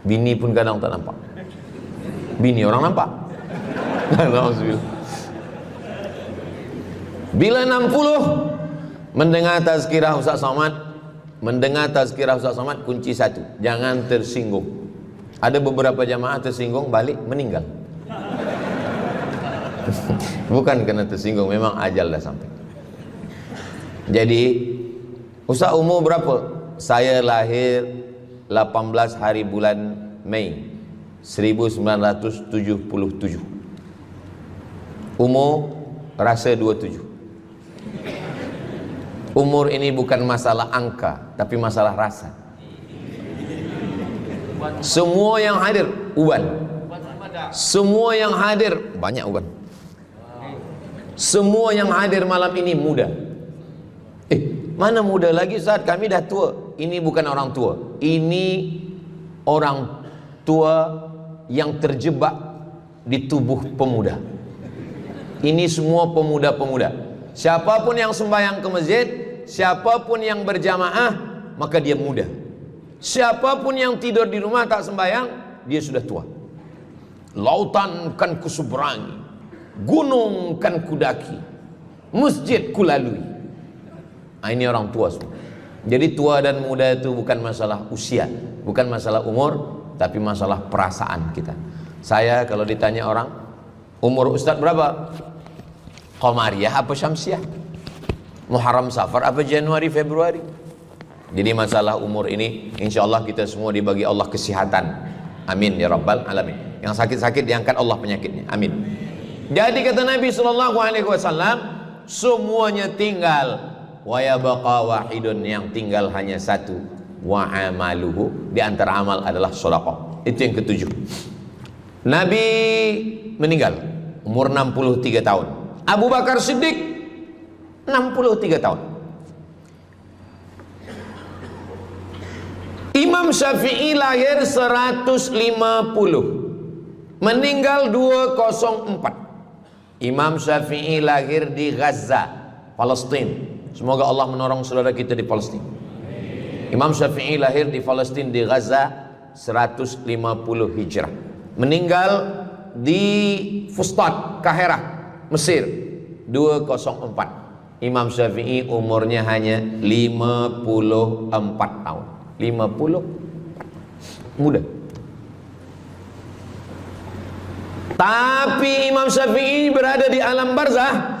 Bini pun kadang tak nampak. Bini orang nampak. Bila 60, mendengar tazkirah Ustaz Somad, kunci satu, jangan tersinggung. Ada beberapa jamaah tersinggung, balik meninggal. Bukan kerana tersinggung, memang ajal dah sampai. Jadi, Ustaz umur berapa? Saya lahir 18 hari bulan Mei 1977. Umur rasa 27. Umur ini bukan masalah angka, tapi masalah rasa. Semua yang hadir uban. Semua yang hadir banyak uban. Semua yang hadir malam ini muda. Mana muda lagi saat kami dah tua. Ini bukan orang tua, ini orang tua yang terjebak di tubuh pemuda. Ini semua pemuda-pemuda. Siapapun yang sembahyang ke masjid, siapapun yang berjamaah, maka dia muda. Siapapun yang tidur di rumah tak sembahyang, dia sudah tua. Lautan kan kuseberangi, gunung kan kudaki, masjid kulalui. Nah, ini orang tua semua. Jadi tua dan muda itu bukan masalah usia, bukan masalah umur, tapi masalah perasaan kita. Saya kalau ditanya orang, umur Ustadz berapa? Qamariyah apa Syamsiah? Muharram Safar apa Januari Februari? Jadi masalah umur ini insya Allah kita semua dibagi Allah kesehatan. Amin ya rabbal alamin. Yang sakit-sakit diangkat Allah penyakitnya. Amin. Jadi kata Nabi SAW, semuanya tinggal. Wa yabqa wahidun, yang tinggal hanya satu. Wa amaluhu, di antara amal adalah sedekah. Itu yang ketujuh. Nabi meninggal umur 63 tahun. Abu Bakar Siddiq 63 tahun. Imam Syafi'i lahir 150, meninggal 204. Imam Syafi'i lahir di Gaza, Palestina. Semoga Allah menolong saudara kita di Palestina. Imam Syafi'i lahir di Palestina, di Gaza 150 Hijrah. Meninggal di Fustat, Kahirah, Mesir 204. Imam Syafi'i umurnya hanya 54 tahun. 50 muda. Tapi Imam Syafi'i berada di alam barzah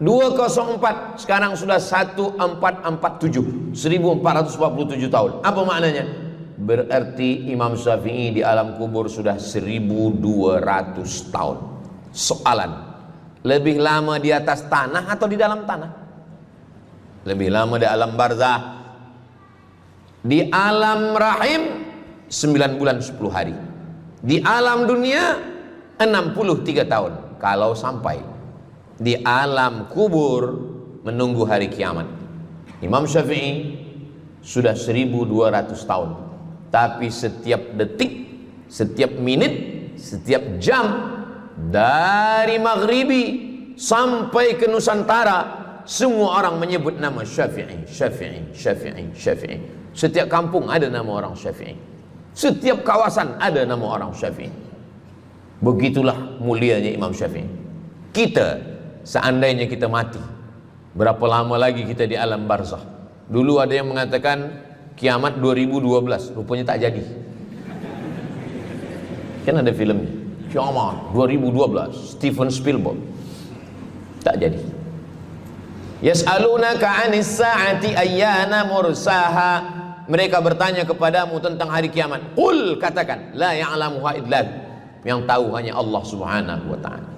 204, sekarang sudah 1447, 1447 tahun. Apa maknanya? Berarti Imam Syafi'i di alam kubur sudah 1200 tahun. Soalan, lebih lama di atas tanah atau di dalam tanah? Lebih lama di alam barzah. Di alam rahim 9 bulan 10 hari. Di alam dunia 63 tahun. Kalau sampai di alam kubur menunggu hari kiamat. Imam Syafi'i sudah 1200 tahun. Tapi setiap detik, setiap menit, setiap jam, dari maghribi sampai ke Nusantara, semua orang menyebut nama Syafi'i, Syafi'i, Syafi'i, Syafi'i. Setiap kampung ada nama orang Syafi'i. Setiap kawasan ada nama orang Syafi'i. Begitulah mulianya Imam Syafi'i. Kita, seandainya kita mati, berapa lama lagi kita di alam barzah? Dulu ada yang mengatakan kiamat 2012, rupanya tak jadi. Kan ada filmnya, kiamat 2012, Steven Spielberg. Tak jadi. Yas'alunaka 'anis sa'ati ayyana mursaha. Mereka bertanya kepadamu tentang hari kiamat. Qul, katakan, la ya'lamuha illa hu. Yang tahu hanya Allah Subhanahu wa ta'ala.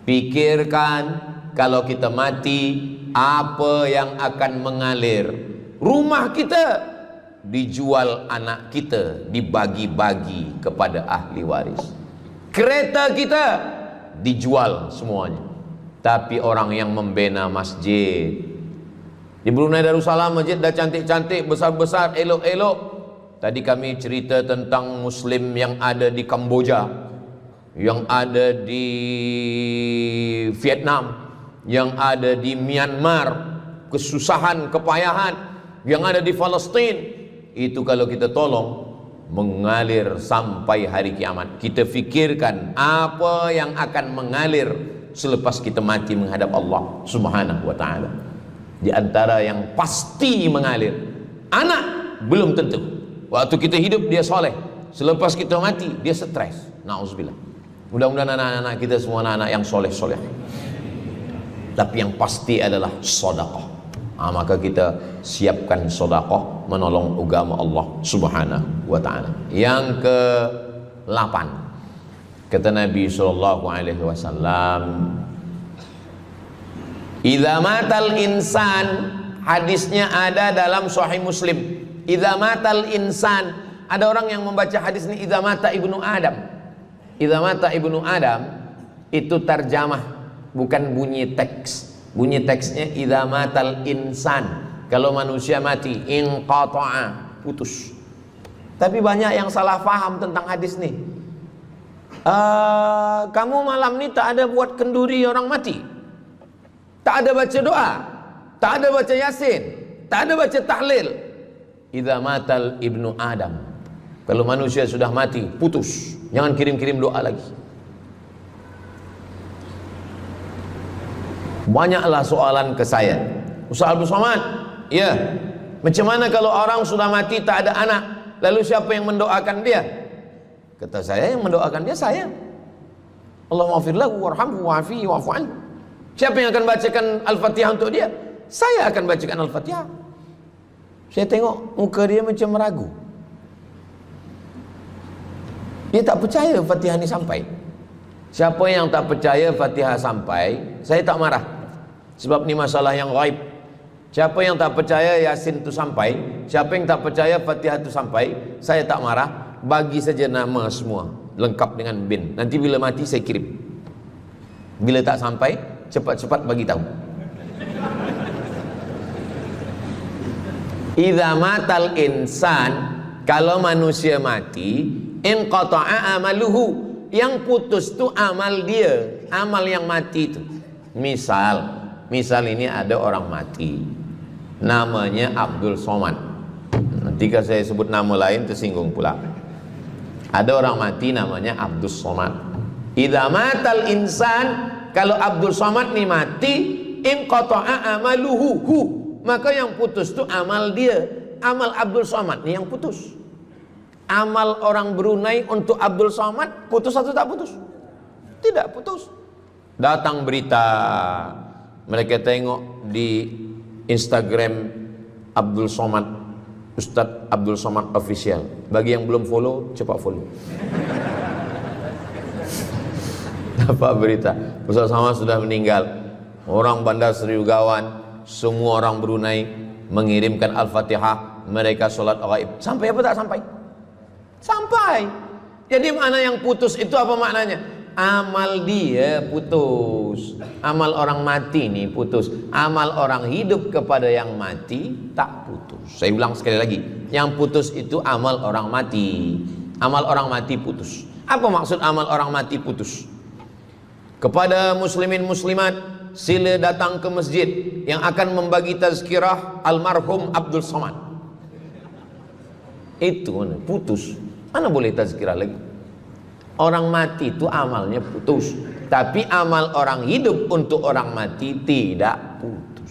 Pikirkan, kalau kita mati, apa yang akan mengalir? Rumah kita dijual, anak kita dibagi-bagi kepada ahli waris. Kereta kita dijual semuanya. Tapi orang yang membina masjid di Brunei Darussalam, masjid dah cantik-cantik, besar-besar, elok-elok. Tadi kami cerita tentang Muslim yang ada di Kamboja, yang ada di Vietnam, yang ada di Myanmar, kesusahan, kepayahan, yang ada di Palestina. Itu kalau kita tolong, mengalir sampai hari kiamat. Kita fikirkan apa yang akan mengalir selepas kita mati menghadap Allah Subhanahu wa ta'ala. Di antara yang pasti mengalir, anak belum tentu. Waktu kita hidup dia soleh, selepas kita mati dia stres. Na'udzubillah. Mudah-mudahan anak-anak kita semua anak-anak yang soleh-soleh. Tapi yang pasti adalah sedekah. Maka kita siapkan sedekah menolong agama Allah Subhanahu wa ta'ala. Yang ke-8, kata Nabi SAW, idza matal insan, hadisnya ada dalam Sahih Muslim. Idza matal insan, ada orang yang membaca hadis ini idza mata ibnu Adam. Idza mata ibnu Adam itu terjemah, bukan bunyi teks. Bunyi teksnya idza matal insan, kalau manusia mati, inqata'a, putus. Tapi banyak yang salah faham tentang hadis nih. Kamu malam ini tak ada buat kenduri orang mati, tak ada baca doa, tak ada baca yasin, tak ada baca tahlil. Idza matal ibnu Adam, kalau manusia sudah mati, putus. Jangan kirim-kirim doa lagi. Banyaklah soalan ke saya, Ustaz Abdul Somad, ya, macam mana kalau orang sudah mati tak ada anak, lalu siapa yang mendoakan dia? Kata saya, yang mendoakan dia saya. Allahumma ighfir lahu warhamhu wa'afihi wa'fu anhu. Siapa yang akan bacakan Al-Fatihah untuk dia? Saya akan bacakan Al-Fatihah. Saya tengok muka dia macam ragu. Dia tak percaya Fatihah ni sampai. Siapa yang tak percaya Fatihah sampai, saya tak marah. Sebab ni masalah yang ghaib. Siapa yang tak percaya Yasin tu sampai, siapa yang tak percaya Fatihah tu sampai, saya tak marah. Bagi saja nama semua, lengkap dengan bin. Nanti bila mati saya kirim. Bila tak sampai, cepat-cepat bagi tahu. Idza matal insan, kalau manusia mati, inqata'a amaluhu, yang putus tu amal dia, amal yang mati itu. Misal ini ada orang mati, namanya Abdul Somad. Nanti kalau saya sebut nama lain tersinggung pula. Ada orang mati namanya Abdul Somad. Idza matal insan, kalau Abdul Somad ni mati, inqata'a amaluhu, maka yang putus tu amal dia. Amal Abdul Somad ni yang putus. Amal orang Brunei untuk Abdul Somad putus atau tak putus? Tidak putus. Datang berita, mereka tengok di Instagram Abdul Somad, Ustadz Abdul Somad Official. Bagi yang belum follow, cepat follow. Dapat berita, Ustadz Somad sudah meninggal. Orang Bandar Seri Begawan, semua orang Brunei mengirimkan Al-Fatihah, mereka sholat ghaib. Sampai apa tak sampai? Sampai. Jadi mana yang putus itu apa maknanya? Amal dia putus. Amal orang mati ini putus. Amal orang hidup kepada yang mati tak putus. Saya ulang sekali lagi, yang putus itu amal orang mati. Amal orang mati putus. Apa maksud amal orang mati putus? Kepada muslimin muslimat, sila datang ke masjid yang akan membagi tazkirah almarhum Abdul Somad. Itu mana putus. Mana boleh tazkirah lagi? Orang mati itu amalnya putus, tapi amal orang hidup untuk orang mati tidak putus.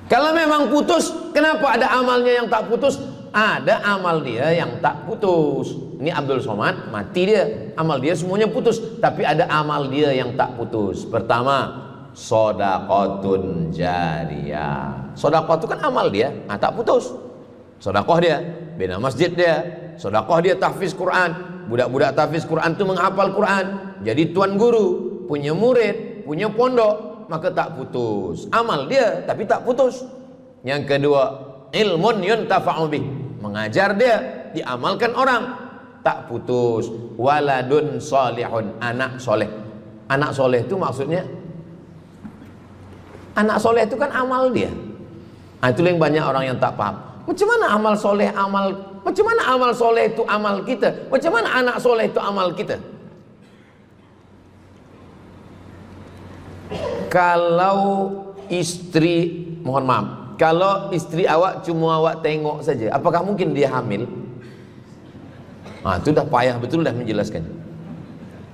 Kalau memang putus, kenapa ada amalnya yang tak putus? Ada amal dia yang tak putus. Ini Abdul Somad mati dia, amal dia semuanya putus, tapi ada amal dia yang tak putus. Pertama, shadaqatun jariyah. Sedekah itu kan amal dia, tak putus. Sedekah dia bina masjid dia, sedekah dia tahfiz Quran. Budak-budak tahfiz Quran itu menghafal Quran, jadi tuan guru, punya murid, punya pondok, maka tak putus. Amal dia tapi tak putus. Yang kedua, ilmun yuntafa'u bih, mengajar dia, diamalkan orang, tak putus. Waladun salihun, anak soleh. Anak soleh itu maksudnya, anak soleh itu kan amal dia. Itu yang banyak orang yang tak paham. Macam mana amal soleh, macam mana amal soleh itu amal kita? Macam mana anak soleh itu amal kita? Kalau istri, mohon maaf, kalau istri awak cuma awak tengok saja, apakah mungkin dia hamil? Itu dah payah betul dah menjelaskan.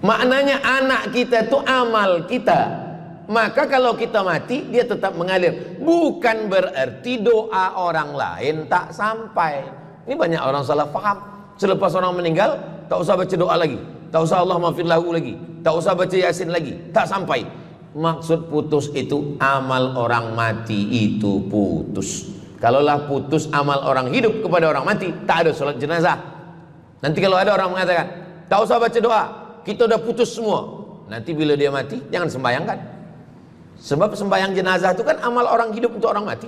Maknanya anak kita itu amal kita. Maka kalau kita mati, dia tetap mengalir. Bukan berarti doa orang lain tak sampai. Ini banyak orang salah faham. Selepas orang meninggal, tak usah baca doa lagi, tak usah Allahumma ighfir lahu lagi, tak usah baca Yasin lagi, tak sampai. Maksud putus itu amal orang mati itu putus. Kalaulah putus amal orang hidup kepada orang mati, tak ada solat jenazah. Nanti kalau ada orang mengatakan, tak usah baca doa, kita udah putus semua. Nanti bila dia mati, jangan sembayangkan. Sebab sembahyang jenazah itu kan amal orang hidup untuk orang mati.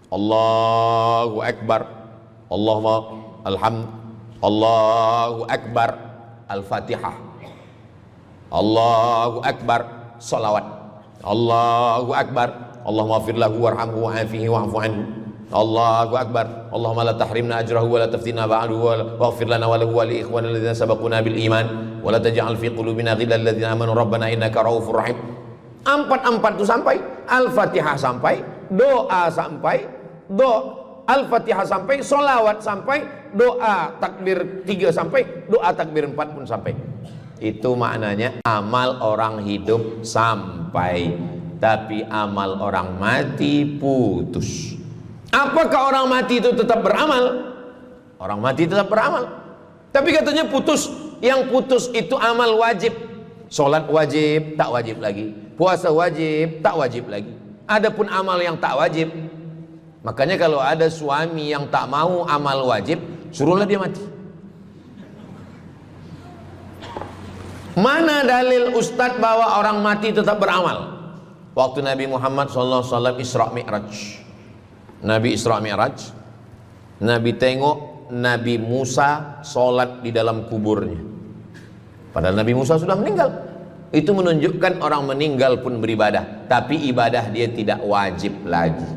Allahu Akbar, Allahumma alhamd, Allahu Akbar, Al-Fatihah, Allahu Akbar, salawat, Allahu Akbar, Allahumma ighfir lahu warhamhu wa'afihi wa'fu anhu, Allahu Akbar, Allahumma la tahrimna ajrahu wa la taftina ba'dahu waghfir lana wa lahu wa li ikhwanina alladhina sabaquna bil iman wa la taj'al fi qulubina ghillan lil ladzina amanu rabbana innaka ra'ufur rahim. Empat itu sampai, Al-Fatihah sampai, doa sampai, Al-Fatihah sampai, solawat sampai, doa takbir 3 sampai, doa takbir 4 pun sampai. Itu maknanya amal orang hidup sampai. tapi amal orang mati putus. Apakah orang mati itu tetap beramal? Orang mati tetap beramal, tapi katanya putus. Yang putus itu amal wajib. Sholat wajib, tak wajib lagi. Puasa wajib, tak wajib lagi. Adapun amal yang tak wajib, makanya kalau ada suami yang tak mau amal wajib, suruhlah dia mati. Mana dalil Ustadz bahwa orang mati tetap beramal? Waktu Nabi Muhammad SAW Isra Mi'raj, Nabi Isra Mi'raj, Nabi tengok Nabi Musa sholat di dalam kuburnya, padahal Nabi Musa sudah meninggal. Itu menunjukkan orang meninggal pun beribadah, tapi ibadah dia tidak wajib lagi.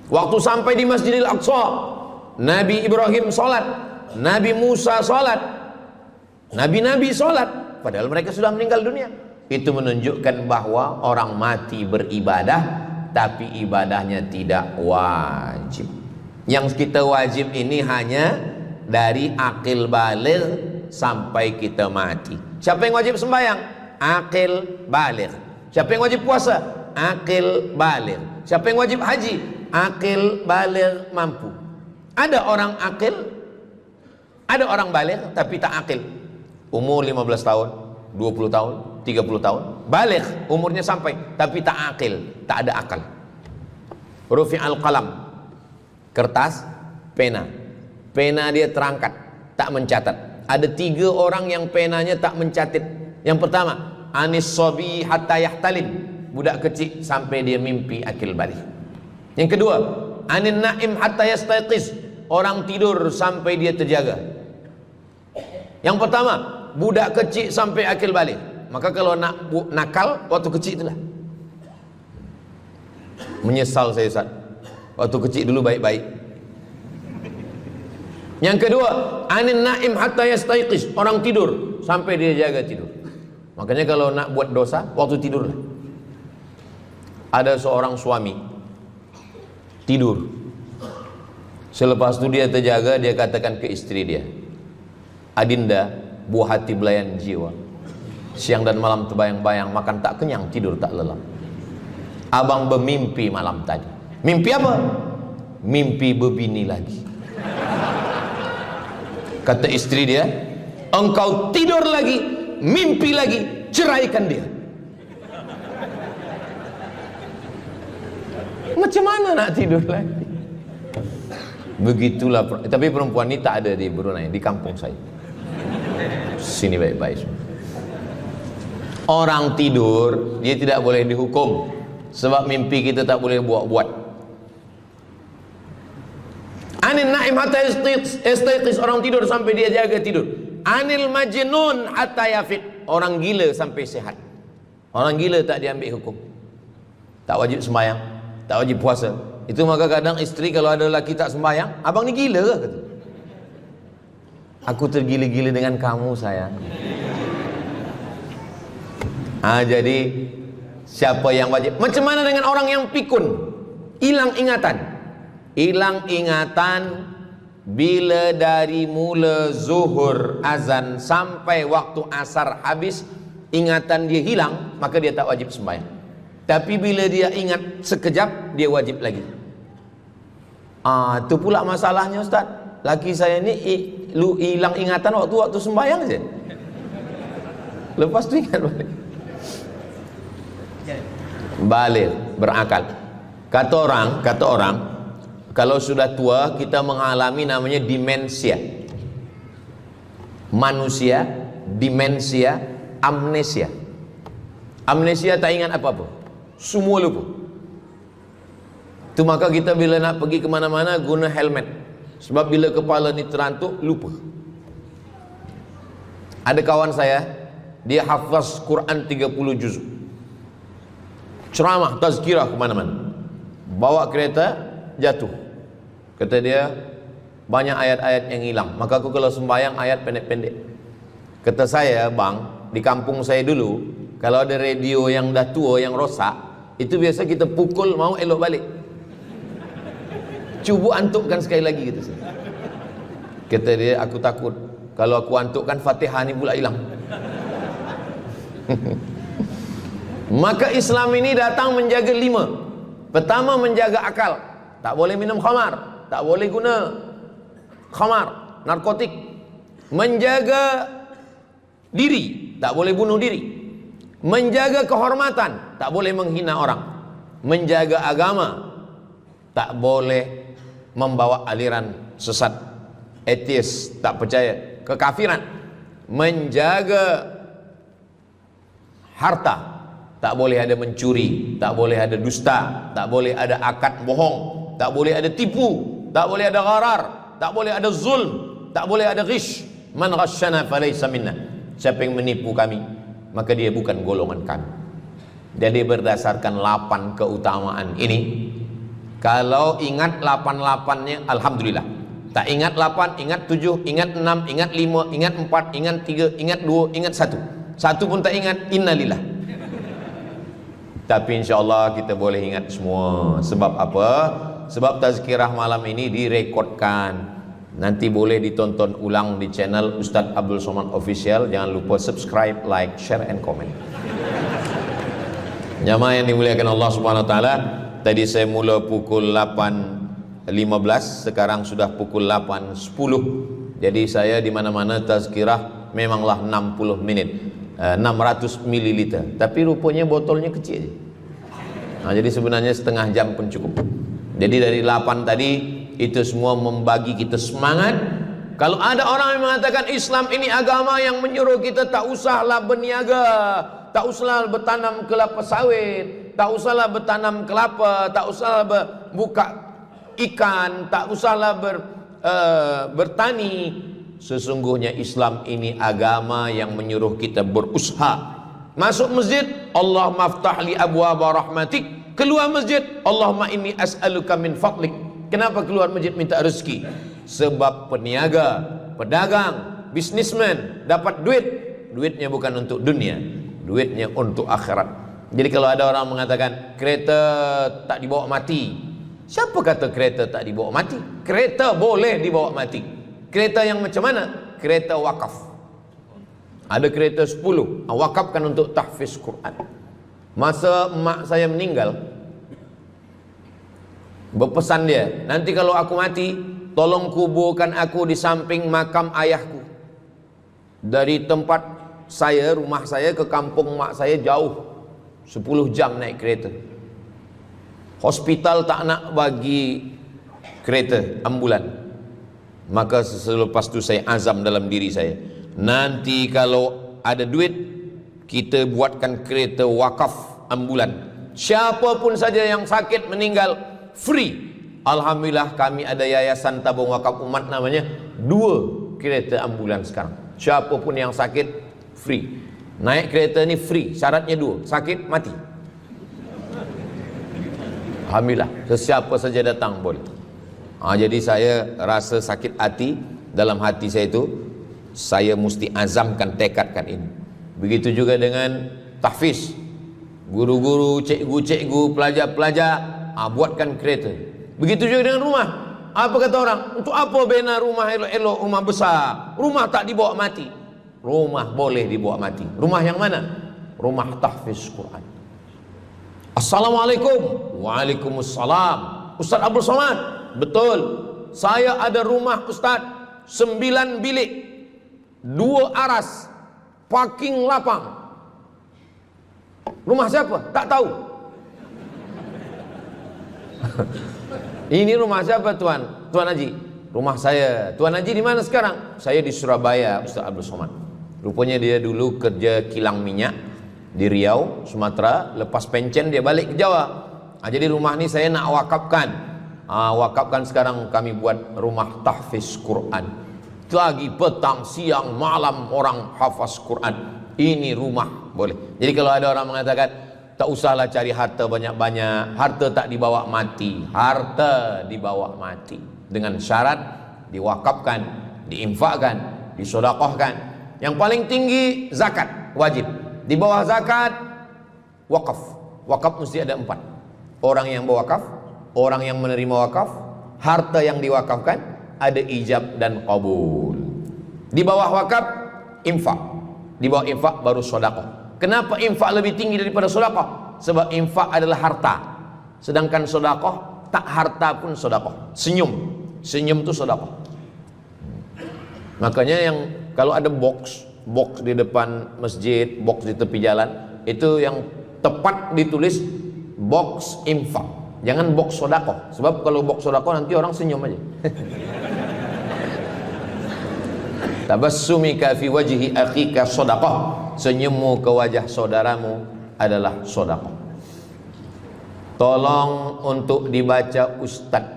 Waktu sampai di Masjidil Aqsa, Nabi Ibrahim sholat, Nabi Musa sholat, Nabi-Nabi sholat, padahal mereka sudah meninggal dunia. Itu menunjukkan bahwa orang mati beribadah, tapi ibadahnya tidak wajib. Yang kita wajib ini hanya dari akil baligh sampai kita mati. Siapa yang wajib sembahyang? Akil baligh. Siapa yang wajib puasa? Akil baligh. Siapa yang wajib haji? Akil baligh mampu. Ada orang akil, ada orang baligh tapi tak akil. Umur 15 tahun, 20 tahun, 30 tahun, baligh umurnya sampai tapi tak akil, tak ada akal. Rufi'al qalam, kertas, pena dia terangkat, tak mencatat. Ada 3 orang yang penanya tak mencatat. Yang pertama, anis sobi hatta yahtalim, budak kecil sampai dia mimpi akil balik. Yang kedua, anin naim hatta yastayqiz, orang tidur sampai dia terjaga. Yang pertama, budak kecil sampai akil balik. Maka kalau nak nakal waktu kecil itulah. Menyesal saya Ustaz, waktu kecil dulu baik-baik. Yang kedua, anin naim hatta yastayqiz, orang tidur sampai dia jaga tidur. Makanya kalau nak buat dosa waktu tidurlah. Ada seorang suami tidur, selepas itu dia terjaga, dia katakan ke istri dia, Adinda, buah hati belayan jiwa, siang dan malam terbayang-bayang, makan tak kenyang, tidur tak lelap. Abang bermimpi malam tadi. Mimpi apa? Mimpi berbini lagi. Kata istri dia, engkau tidur lagi, mimpi lagi, ceraikan dia. Macam mana nak tidur lagi? Begitulah. Tapi perempuan ini tak ada di Brunei, di kampung saya. Sini baik-baik. Orang tidur dia tidak boleh dihukum, sebab mimpi kita tak boleh buat-buat. Anil naim hatta yastayqiz, orang tidur sampai dia jaga tidur. Anil majnun hatta yafiq, orang gila sampai sehat. Orang gila tak diambil hukum, tak wajib sembahyang, tak wajib puasa. Itu maka kadang isteri kalau ada lelaki tak sembahyang, abang ni gila ke? Kata, aku tergila-gila dengan kamu sayang. Jadi siapa yang wajib? Macam mana dengan orang yang pikun, hilang ingatan? Hilang ingatan bila dari mula zuhur azan sampai waktu asar habis, ingatan dia hilang, maka dia tak wajib sembahyang. Tapi bila dia ingat sekejap, dia wajib lagi. Itu pula masalahnya Ustaz. Laki saya ni hilang ingatan waktu sembahyang saja. Lepas tu ingat balik. Balik, berakal. Kata orang, kalau sudah tua kita mengalami namanya demensia. Manusia, demensia, amnesia. Amnesia tak ingat apa-apa, semua lupa. Itu maka kita bila nak pergi kemana-mana guna helmet, sebab bila kepala ni terantuk lupa. Ada kawan saya, dia hafaz Quran 30 juz, ceramah tazkirah kemana-mana, bawa kereta jatuh. Kata dia banyak ayat-ayat yang hilang, maka aku kalau sembahyang ayat pendek-pendek. Kata saya, bang, di kampung saya dulu kalau ada radio yang dah tua yang rosak, itu biasa kita pukul mau elok balik. Cuba antukkan sekali lagi, kata saya. Kata dia, aku takut kalau aku antukkan Fatihah ni pula hilang. Maka Islam ini datang menjaga 5. Pertama, menjaga akal. Tak boleh minum khamar, tak boleh guna khamar, narkotik. Menjaga diri, tak boleh bunuh diri. Menjaga kehormatan, tak boleh menghina orang. Menjaga agama, tak boleh membawa aliran sesat, ateis, tak percaya, kekafiran. Menjaga harta, tak boleh ada mencuri, tak boleh ada dusta, tak boleh ada akad bohong, tak boleh ada tipu, tak boleh ada gharar, tak boleh ada zulm, tak boleh ada ghish. Man ghasyana falaysa minna. Siapa yang menipu kami, maka dia bukan golongan kami. Jadi berdasarkan 8 keutamaan ini, kalau ingat 8-8-nya alhamdulillah. Tak ingat 8, ingat 7, ingat 6, ingat 5, ingat 4, ingat 3, ingat 2, ingat 1. Satu pun tak ingat, innalillah. Tapi insyaAllah kita boleh ingat semua. Sebab apa? Sebab tazkirah malam ini direkodkan. Nanti boleh ditonton ulang di channel Ustaz Abdul Somad Official. Jangan lupa subscribe, like, share, and comment. Jamaah yang dimuliakan Allah Subhanahu Wa Taala, tadi saya mula pukul 8.15, sekarang sudah pukul 8.10. Jadi saya di mana-mana tazkirah memanglah 60 menit, 600 ml. Tapi rupanya botolnya kecil aja. Nah, jadi sebenarnya setengah jam pun cukup. Jadi dari 8 tadi itu semua membagi kita semangat. Kalau ada orang yang mengatakan Islam ini agama yang menyuruh kita tak usahlah berniaga, tak usahlah bertanam kelapa sawit, tak usahlah bertanam kelapa, tak usahlah buka ikan, tak usahlah bertani. Sesungguhnya Islam ini agama yang menyuruh kita berusaha. Masuk masjid, Allah maftah li abwaba rahmatik. Keluar masjid, Allahumma inni as'aluka min fadlik. Kenapa keluar masjid minta rezeki? Sebab peniaga, pedagang, bisnismen dapat duit. Duitnya bukan untuk dunia, duitnya untuk akhirat. Jadi kalau ada orang mengatakan kereta tak dibawa mati, siapa kata kereta tak dibawa mati? Kereta boleh dibawa mati. Kereta yang macam mana? Kereta wakaf. Ada kereta 10, wakafkan untuk tahfiz Quran. Masa emak saya meninggal, berpesan dia, nanti kalau aku mati, tolong kuburkan aku di samping makam ayahku. Dari tempat saya, rumah saya ke kampung mak saya jauh, 10 jam naik kereta. Hospital tak nak bagi kereta ambulan. Maka selepas itu saya azam dalam diri saya, nanti kalau ada duit, kita buatkan kereta wakaf ambulan. Siapapun saja yang sakit meninggal, free. Alhamdulillah kami ada yayasan tabung wakaf umat namanya, 2 kereta ambulan sekarang. Siapapun yang sakit, free. Naik kereta ni free, syaratnya 2, sakit mati. Alhamdulillah, sesiapa saja datang boleh. Jadi saya rasa sakit hati, dalam hati saya itu, saya mesti azamkan, tekadkan ini. Begitu juga dengan tahfiz, guru-guru, cikgu-cikgu, pelajar-pelajar, buatkan kereta. Begitu juga dengan rumah. Apa kata orang? Untuk apa bina rumah elok-elok, rumah besar? Rumah tak dibawa mati. Rumah boleh dibawa mati. Rumah yang mana? Rumah tahfiz Quran. Assalamualaikum. Waalaikumsalam. Ustaz Abdul Somad. Betul. Saya ada rumah Ustaz, 9 bilik, 2 aras, parking lapang. Rumah siapa? Tak tahu. Ini rumah siapa Tuan? Tuan Haji. Rumah saya. Tuan Haji di mana sekarang? Saya di Surabaya, Ustaz Abdul Somad. Rupanya dia dulu kerja kilang minyak di Riau, Sumatera. Lepas pencen dia balik ke Jawa. Jadi rumah ni saya nak wakafkan. Wakafkan sekarang, kami buat rumah tahfiz Quran. Lagi petang, siang, malam orang hafaz Quran. Ini rumah boleh. Jadi kalau ada orang mengatakan tak usahlah cari harta banyak-banyak, harta tak dibawa mati. Harta dibawa mati dengan syarat diwakafkan, diinfakkan, disedekahkan. Yang paling tinggi zakat wajib. Di bawah zakat wakaf. Wakaf mesti ada 4. Orang yang berwakaf, orang yang menerima wakaf, harta yang diwakafkan, ada ijab dan qabul. Di bawah wakaf infak, di bawah infak baru sedekah. Kenapa infak lebih tinggi daripada sedekah? Sebab infak adalah harta, sedangkan sedekah tak harta pun sedekah. Senyum itu sedekah. Makanya yang kalau ada box di depan masjid, box di tepi jalan, itu yang tepat ditulis box infak, jangan box sedekah. Sebab kalau box sedekah nanti orang senyum aja. Tabassumika fi wajhi akhika sedekah, senyummu ke wajah saudaramu adalah sedekah. Tolong untuk dibaca Ustaz.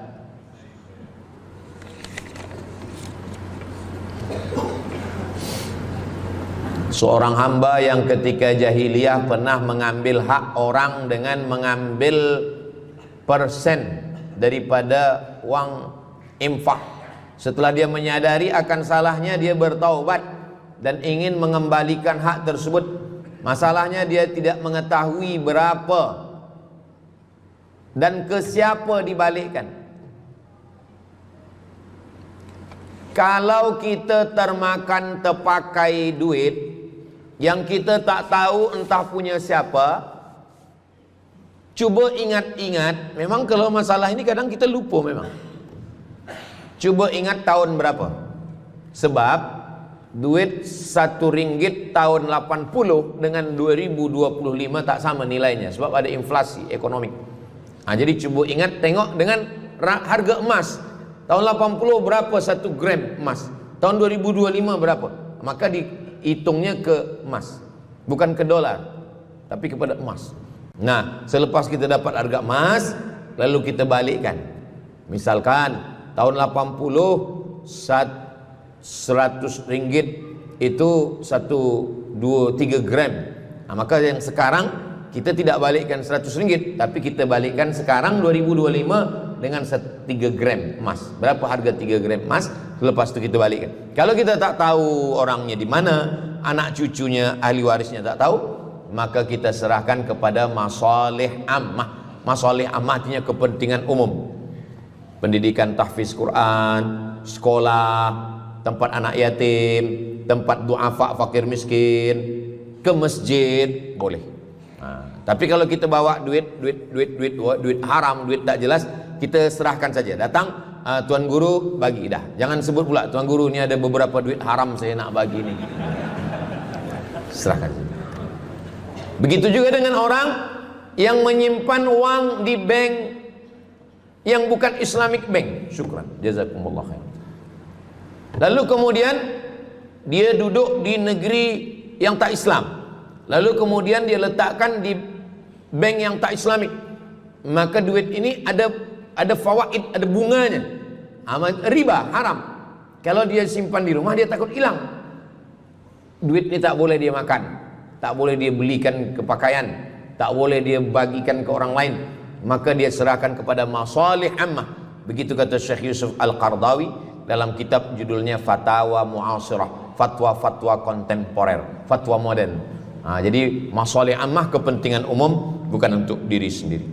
Seorang hamba yang ketika jahiliyah pernah mengambil hak orang dengan mengambil persen daripada uang infak. Setelah dia menyadari akan salahnya, dia bertaubat dan ingin mengembalikan hak tersebut. Masalahnya dia tidak mengetahui berapa dan ke siapa dibalikkan. Kalau kita termakan terpakai duit yang kita tak tahu entah punya siapa, cuba ingat-ingat. Memang kalau masalah ini kadang kita lupa memang. Coba ingat tahun berapa. Sebab duit RM1 tahun 80 dengan 2025 tak sama nilainya, sebab ada inflasi ekonomi. Jadi coba ingat, tengok dengan harga emas. Tahun 80 berapa 1 gram emas, tahun 2025 berapa, maka dihitungnya ke emas, bukan ke dolar, tapi kepada emas. Nah, selepas kita dapat harga emas, lalu kita balikkan. Misalkan tahun 80 100 ringgit itu 1, 2, 3 gram. Maka yang sekarang kita tidak balikkan 100 ringgit, tapi kita balikkan sekarang 2025 dengan 3 gram emas. Berapa harga 3 gram emas? Lepas itu kita balikkan. Kalau kita tak tahu orangnya di mana, anak cucunya, ahli warisnya tak tahu, maka kita serahkan kepada masalih ammah. Masalih ammah artinya kepentingan umum. Pendidikan tahfiz Quran, sekolah, tempat anak yatim, tempat duafa fakir miskin, ke masjid, boleh. Tapi kalau kita bawa duit haram, duit tak jelas, kita serahkan saja. Datang, tuan guru bagi dah. Jangan sebut pula, tuan guru ni ada beberapa duit haram saya nak bagi ni. Serahkan saja. Begitu juga dengan orang yang menyimpan uang di bank yang bukan Islamic bank. Syukran, jazakumullah khair. Lalu kemudian dia duduk di negeri yang tak Islam, lalu kemudian dia letakkan di bank yang tak Islamik, maka duit ini ada fawaid, ada bunganya, riba, haram. Kalau dia simpan di rumah, dia takut hilang. Duit ini tak boleh dia makan, tak boleh dia belikan ke pakaian, tak boleh dia bagikan ke orang lain, maka dia serahkan kepada masalih ammah. Begitu kata Syekh Yusuf Al-Qardawi dalam kitab judulnya Fatawa Mu'asirah, fatwa-fatwa kontemporer, fatwa modern. Jadi masalih ammah, kepentingan umum, bukan untuk diri sendiri.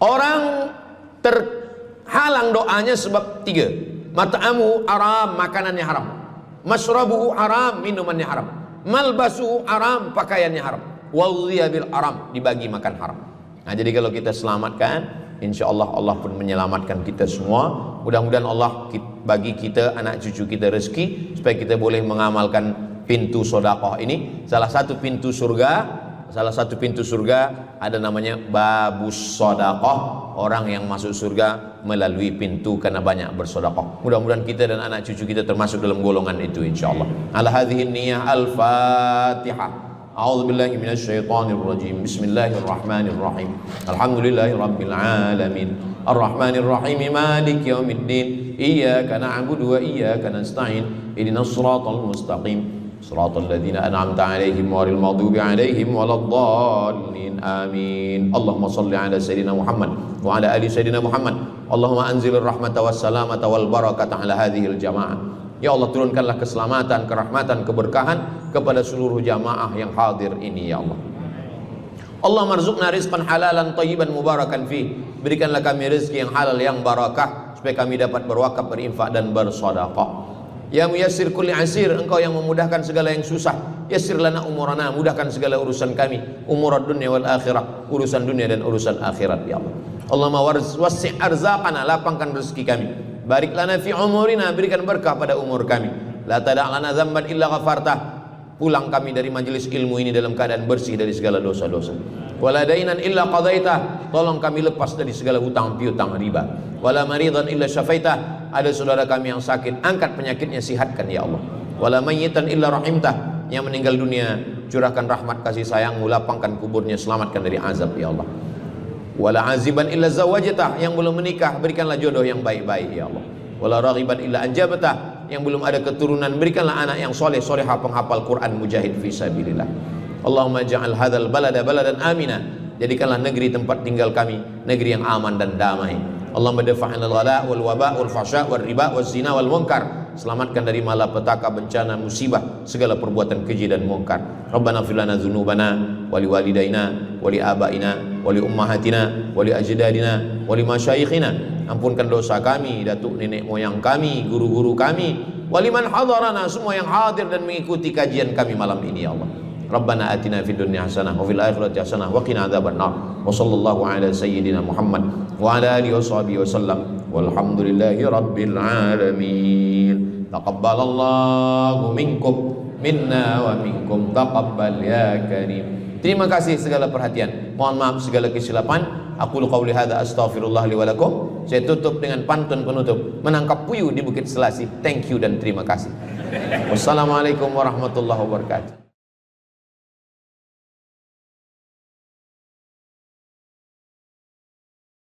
Orang terhalang doanya sebab 3. Mat'amu haram, makanannya haram. Masrabuhu haram, minumannya haram. Malbasuhu haram, pakaiannya haram. Wadhiya bil haram, dibagi makan haram. Jadi kalau kita selamatkan, insyaallah Allah pun menyelamatkan kita semua. Mudah-mudahan Allah bagi kita, anak cucu kita rezeki, supaya kita boleh mengamalkan pintu sedekah ini. Salah satu pintu surga ada namanya babus sedekah. Orang yang masuk surga melalui pintu karena banyak bersedekah. Mudah-mudahan kita dan anak cucu kita termasuk dalam golongan itu insyaallah. Ala hadhihi niyyah al-Fatihah. A'udzu billahi minasy syaithanir rajim. Bismillahirrahmanirrahim. Alhamdulillahirabbil alamin. Arrahmanir rahim. Maliki yaumiddin. Iyyaka na'budu wa iyyaka nasta'in. Ihdinas siratal mustaqim. Siratal ladzina an'amta 'alaihim ghairil maghdubi 'alaihim waladdallin. Amin. Allahumma shalli 'ala sayidina Muhammad wa 'ala ali sayidina Muhammad. Allahumma anzilir rahmata was salamata wal barakata 'ala hadhil jamaah. Ya Allah, turunkanlah keselamatan, kerahmatan, keberkahan kepada seluruh jamaah yang hadir ini ya Allah. Allah marzuqna rizqan halalan thayyiban mubarakan fi. Berikanlah kami rezeki yang halal yang barakah supaya kami dapat berwakaf, berinfak dan bersedekah. Ya muyassir kulli asir, engkau yang memudahkan segala yang susah. Yassir lana umurana, mudahkan segala urusan kami, umurad dunya wal akhirah, urusan dunia dan urusan akhirat ya Allah. Allahumma wasi' arzaqana, lapangkan rezeki kami. Barik lana fi umurina, berikan berkah pada umur kami. La tada' lana dzamban illa ghafartah, pulang kami dari majelis ilmu ini dalam keadaan bersih dari segala dosa-dosa. Wala dainan illa qadaitah, tolong kami lepas dari segala hutang piutang riba. Wala maridan illa syafaitah, ada saudara kami yang sakit, angkat penyakitnya, sihatkan ya Allah. Wala mayyitan illa rahimtah, yang meninggal dunia curahkan rahmat kasih sayangmu, lapangkan kuburnya, selamatkan dari azab ya Allah. Wala aziban illa zawajatah, yang belum menikah berikanlah jodoh yang baik-baik ya Allah. Wala raghiban illa anjabatah, yang belum ada keturunan berikanlah anak yang soleh solehah penghafal Quran mujahid fi sabilillah. Allahumma ja'al hadzal balada baladan amina, jadikanlah negeri tempat tinggal kami negeri yang aman dan damai. Allahumma dafa'anil ghala wal waba wal fahsya wal riba wal zina wal munkar, selamatkan dari malapetaka, bencana, musibah, segala perbuatan keji dan munkar. Rabbana fir lana dzunubana wa li walidaina wa li abaina wa li ummahatina wa li ajdadina wa li masyayikhina, ampunkan dosa kami, datuk nenek moyang kami, guru-guru kami, wa liman hadarana, semua yang hadir dan mengikuti kajian kami malam ini ya Allah. Rabbana atina fid dunya hasanah wa fil akhirati hasanah wa qina adzabannar. Wa sallallahu ala sayyidina Muhammad wa ala alihi washabihi wasallam. Walhamdulillahi rabbil alamin. Taqabbalallahu minkum minna wa minkum taqabbal ya karim. Terima kasih segala perhatian. Mohon maaf segala kesilapan. Aku qauli hadza astaghfirullah li wa lakum. Saya tutup dengan pantun penutup. Menangkap puyuh di Bukit Selasih. Thank you dan terima kasih. Wassalamualaikum warahmatullahi wabarakatuh.